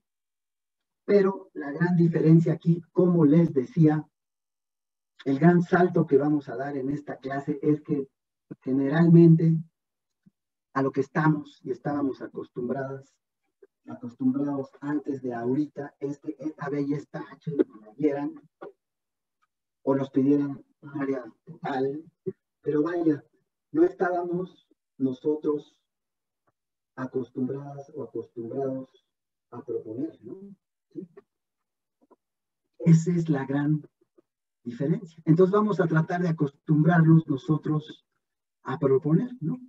pero la gran diferencia aquí, como les decía, el gran salto que vamos a dar en esta clase es que generalmente a lo que estamos y estábamos acostumbrados antes de ahorita es que esta B y esta H nos dieran o nos pidieran un área total, pero vaya, no estábamos nosotros acostumbrados a proponer, ¿no? ¿Sí? Esa es la gran diferencia. Entonces vamos a tratar de acostumbrarnos nosotros a proponer, ¿no?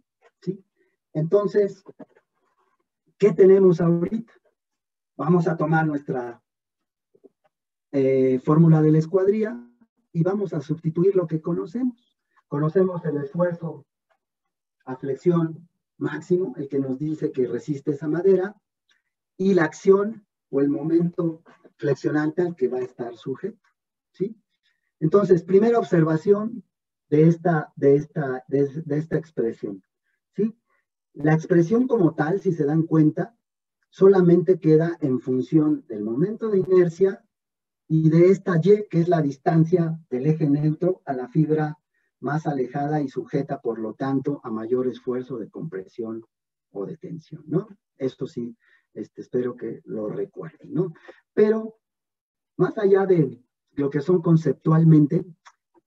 ¿Sí? Entonces, ¿qué tenemos ahorita? Vamos a tomar nuestra fórmula de la escuadría y vamos a sustituir lo que conocemos. Conocemos el esfuerzo a flexión máximo, el que nos dice que resiste esa madera, y la acción o el momento flexionante al que va a estar sujeto, ¿sí? Entonces, primera observación de esta expresión, ¿sí? La expresión como tal, si se dan cuenta, solamente queda en función del momento de inercia y de esta Y, que es la distancia del eje neutro a la fibra más alejada y sujeta, por lo tanto, a mayor esfuerzo de compresión o de tensión, ¿no? Esto sí, espero que lo recuerden, ¿no? Pero, más allá de lo que son conceptualmente,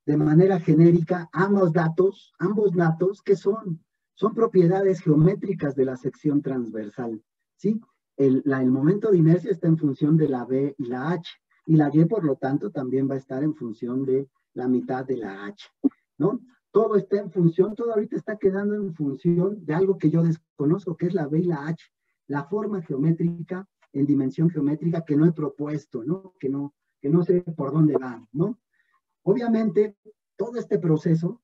de manera genérica, ambos datos, ¿qué son? Son propiedades geométricas de la sección transversal, ¿sí? El momento de inercia está en función de la B y la H, y la Y, por lo tanto, también va a estar en función de la mitad de la H, ¿no? Todo está en función, todo ahorita está quedando en función de algo que yo desconozco, que es la B y la H, la forma geométrica en dimensión geométrica que no he propuesto, ¿no? Que no sé por dónde va, ¿no? Obviamente, todo este proceso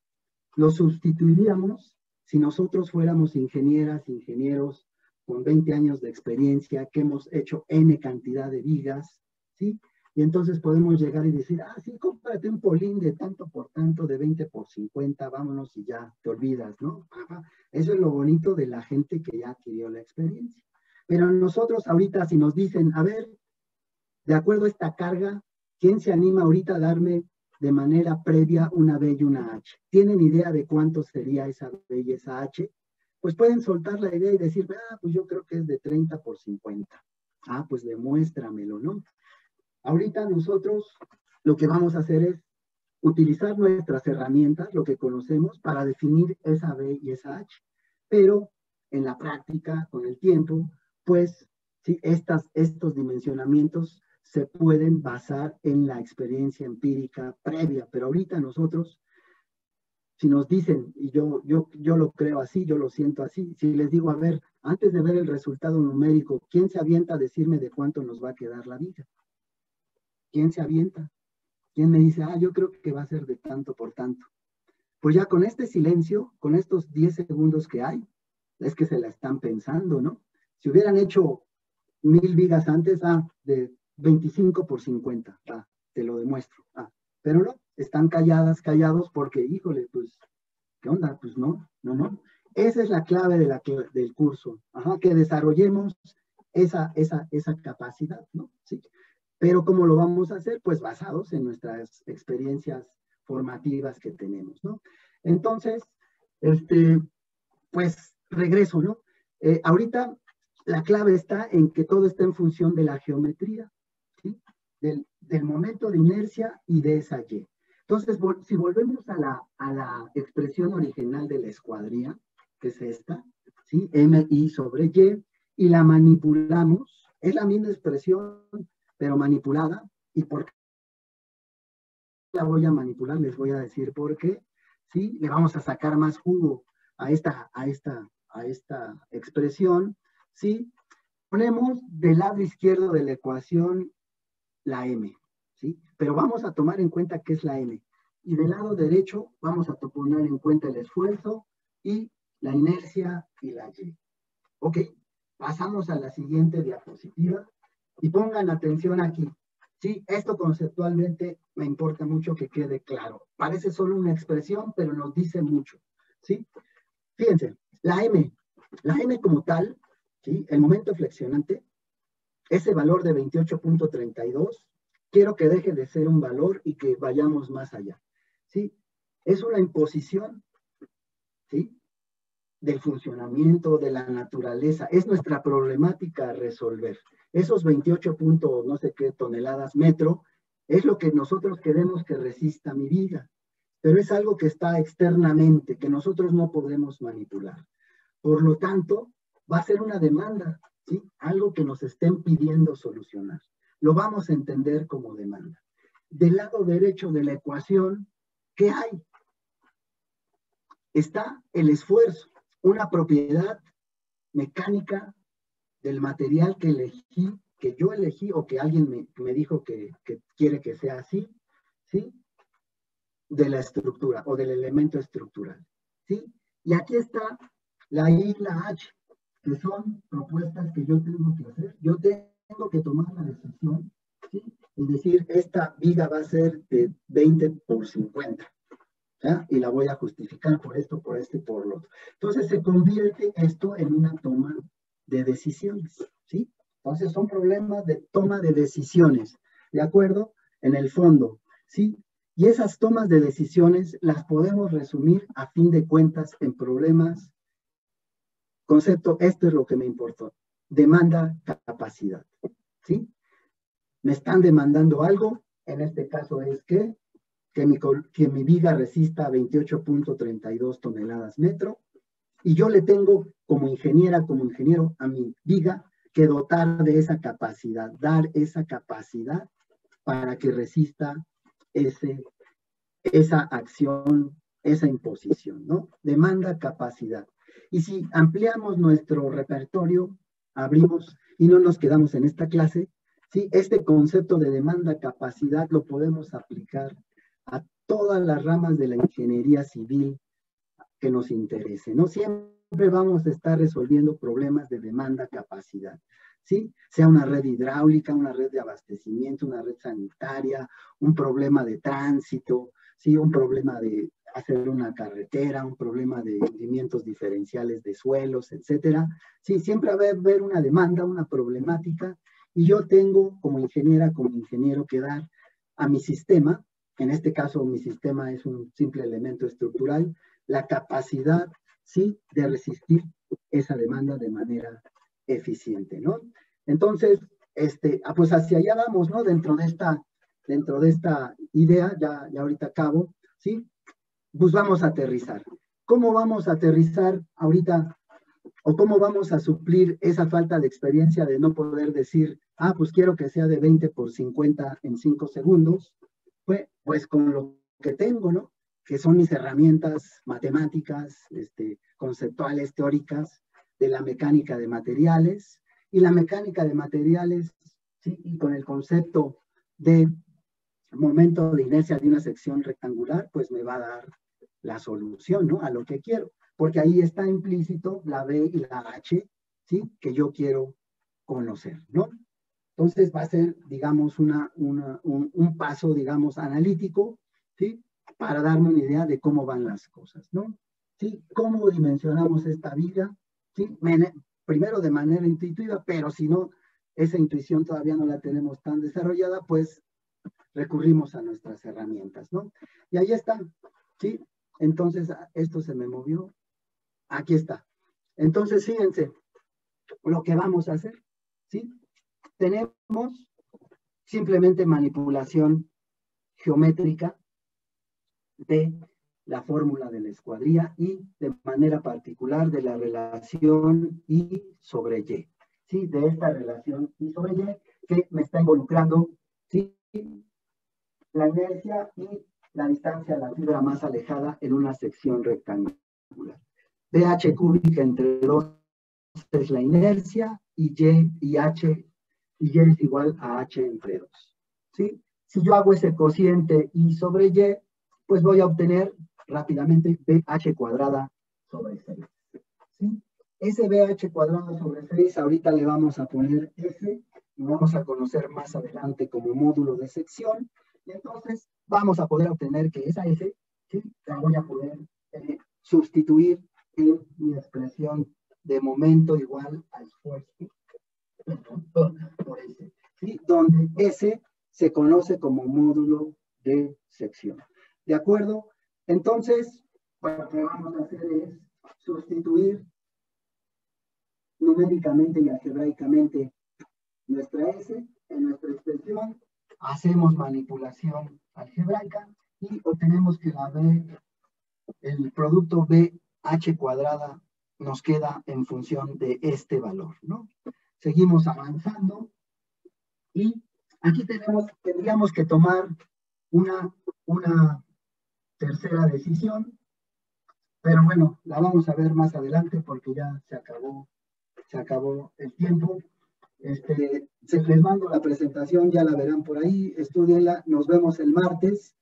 lo sustituiríamos si nosotros fuéramos ingenieras, ingenieros con 20 años de experiencia, que hemos hecho N cantidad de vigas, ¿sí? Y entonces podemos llegar y decir, sí, cómprate un polín de tanto por tanto, de 20 por 50, vámonos y ya te olvidas, ¿no? Eso es lo bonito de la gente que ya adquirió la experiencia. Pero nosotros ahorita, si nos dicen, a ver, de acuerdo a esta carga, ¿quién se anima ahorita a darme de manera previa una B y una H? ¿Tienen idea de cuánto sería esa B y esa H? Pues pueden soltar la idea y decir, pues yo creo que es de 30 por 50. Pues demuéstramelo, ¿no? Ahorita nosotros lo que vamos a hacer es utilizar nuestras herramientas, lo que conocemos, para definir esa B y esa H. Pero en la práctica, con el tiempo, pues sí, estos dimensionamientos se pueden basar en la experiencia empírica previa, pero ahorita nosotros, si nos dicen, y yo lo creo así, yo lo siento así, si les digo, a ver, antes de ver el resultado numérico, ¿quién se avienta a decirme de cuánto nos va a quedar la viga? ¿Quién se avienta? ¿Quién me dice, yo creo que va a ser de tanto por tanto? Pues ya con este silencio, con estos 10 segundos que hay, es que se la están pensando, ¿no? Si hubieran hecho 1000 vigas antes, de 25 por 50, te lo demuestro. Pero no, están callados porque, híjole, pues, ¿qué onda? Pues no. Esa es la clave del curso, que desarrollemos esa capacidad, ¿no? Sí. Pero ¿cómo lo vamos a hacer? Pues basados en nuestras experiencias formativas que tenemos, ¿no? Entonces, pues regreso, ¿no? Ahorita la clave está en que todo está en función de la geometría, ¿sí? Del momento de inercia y de esa Y. Entonces, si volvemos a la expresión original de la escuadría, que es esta, ¿sí? MI sobre Y, y la manipulamos. Es la misma expresión, pero manipulada. ¿Y por qué la voy a manipular? Les voy a decir por qué. ¿Sí? Le vamos a sacar más jugo a esta expresión. ¿Sí? Ponemos del lado izquierdo de la ecuación la m, ¿sí? Pero vamos a tomar en cuenta qué es la m. Y del lado derecho vamos a poner en cuenta el esfuerzo y la inercia y la y. Ok, pasamos a la siguiente diapositiva y pongan atención aquí. Sí, esto conceptualmente me importa mucho que quede claro. Parece solo una expresión, pero nos dice mucho. ¿Sí? Fíjense, la m como tal, ¿sí? El momento flexionante, ese valor de 28.32, quiero que deje de ser un valor y que vayamos más allá. ¿Sí? Es una imposición, ¿sí?, del funcionamiento de la naturaleza. Es nuestra problemática a resolver. Esos 28 no sé qué toneladas metro es lo que nosotros queremos que resista mi vida. Pero es algo que está externamente, que nosotros no podemos manipular. Por lo tanto, va a ser una demanda, ¿sí? Algo que nos estén pidiendo solucionar. Lo vamos a entender como demanda. Del lado derecho de la ecuación, ¿qué hay? Está el esfuerzo, una propiedad mecánica del material que elegí, que yo elegí o que alguien me dijo que quiere que sea así, ¿sí? De la estructura o del elemento estructural, ¿sí? Y aquí está la I y la H, que son propuestas que yo tengo que hacer. Yo tengo que tomar la decisión, ¿sí?, y decir, esta viga va a ser de 20 por 50. ¿Ya? Y la voy a justificar por esto, por esto y por lo otro. Entonces se convierte esto en una toma de decisiones, ¿sí? Entonces son problemas de toma de decisiones, ¿de acuerdo? En el fondo, ¿sí? Y esas tomas de decisiones las podemos resumir a fin de cuentas en problemas. Concepto, esto es lo que me importó. Demanda capacidad, ¿sí? Me están demandando algo, en este caso es que mi viga resista 28.32 toneladas metro, y yo le tengo como ingeniera, como ingeniero a mi viga que dotar de esa capacidad, dar esa capacidad para que resista esa acción, esa imposición, ¿no? Demanda capacidad. Y si ampliamos nuestro repertorio, abrimos y no nos quedamos en esta clase, ¿sí? Este concepto de demanda capacidad lo podemos aplicar a todas las ramas de la ingeniería civil que nos interese, ¿no? Siempre vamos a estar resolviendo problemas de demanda capacidad, ¿sí? Sea una red hidráulica, una red de abastecimiento, una red sanitaria, un problema de tránsito, ¿sí? Un problema de hacer una carretera, un problema de hundimientos diferenciales de suelos, etcétera. Sí, siempre va a haber una demanda, una problemática, y yo tengo como ingeniera, como ingeniero que dar a mi sistema, en este caso mi sistema es un simple elemento estructural, la capacidad, ¿sí?, de resistir esa demanda de manera eficiente, ¿no? Entonces, pues hacia allá vamos, ¿no? Dentro de esta idea, ya ahorita acabo, ¿sí? Pues vamos a aterrizar. ¿Cómo vamos a aterrizar ahorita? ¿O cómo vamos a suplir esa falta de experiencia de no poder decir, pues quiero que sea de 20 por 50 en 5 segundos? Pues con lo que tengo, ¿no? Que son mis herramientas matemáticas, conceptuales, teóricas, de la mecánica de materiales. Y la mecánica de materiales, ¿sí?, y con el concepto de momento de inercia de una sección rectangular, pues me va a dar la solución, ¿no?, a lo que quiero. Porque ahí está implícito la B y la H, ¿sí?, que yo quiero conocer, ¿no? Entonces va a ser, digamos, un paso, digamos, analítico, ¿sí?, para darme una idea de cómo van las cosas, ¿no? ¿Sí? ¿Cómo dimensionamos esta viga? ¿Sí? Primero de manera intuitiva, pero si no, esa intuición todavía no la tenemos tan desarrollada, pues recurrimos a nuestras herramientas, ¿no? Y ahí está, ¿sí? Entonces, esto se me movió. Aquí está. Entonces, fíjense lo que vamos a hacer, ¿sí? Tenemos simplemente manipulación geométrica de la fórmula de la escuadrilla y de manera particular de la relación I sobre Y. ¿sí? De esta relación I sobre Y, que me está involucrando, ¿sí? La inercia y la distancia a la fibra más alejada en una sección rectangular. BH cúbica entre 2 es la inercia y H y Y es igual a H entre 2. ¿Sí? Si yo hago ese cociente I sobre Y, pues voy a obtener rápidamente BH cuadrada sobre 6. ¿Sí? Ese BH cuadrado sobre 6, ahorita le vamos a poner S, y vamos a conocer más adelante como módulo de sección, y entonces vamos a poder obtener que esa S, ¿sí? La voy a poder sustituir en mi expresión de momento igual a esfuerzo por S, ¿sí? Donde S se conoce como módulo de sección. ¿De acuerdo? Entonces, lo que vamos a hacer es sustituir numéricamente y algebraicamente nuestra S en nuestra expresión, hacemos manipulación algebraica y obtenemos que la B, el producto BH cuadrada nos queda en función de este valor, ¿no? Seguimos avanzando y aquí tendríamos que tomar una tercera decisión, pero bueno, la vamos a ver más adelante porque ya se acabó el tiempo. Les mando la presentación, ya la verán por ahí, estudienla, nos vemos el martes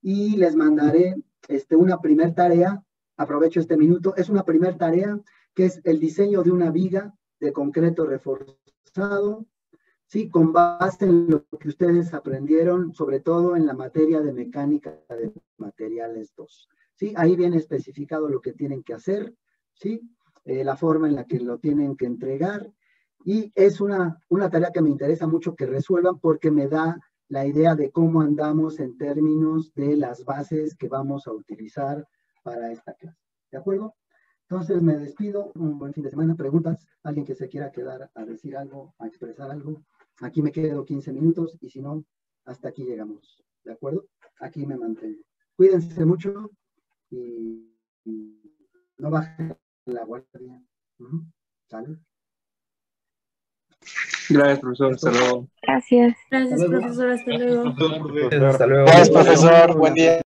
y les mandaré una primer tarea, aprovecho este minuto, es una primer tarea que es el diseño de una viga de concreto reforzado, ¿sí? Con base en lo que ustedes aprendieron, sobre todo en la materia de mecánica de materiales 2, ¿sí? Ahí viene especificado lo que tienen que hacer, ¿sí? La forma en la que lo tienen que entregar, y es una tarea que me interesa mucho que resuelvan porque me da la idea de cómo andamos en términos de las bases que vamos a utilizar para esta clase. ¿De acuerdo? Entonces me despido, un buen fin de semana. ¿Preguntas? ¿Alguien que se quiera quedar a decir algo, a expresar algo? Aquí me quedo 15 minutos y si no, hasta aquí llegamos. ¿De acuerdo? Aquí me mantengo. Cuídense mucho y no bajen la guardia. ¿Sale? Gracias, profesor. Hasta luego. Gracias. Gracias, profesor. Hasta luego. Hasta luego. Gracias, profesor. Buen día.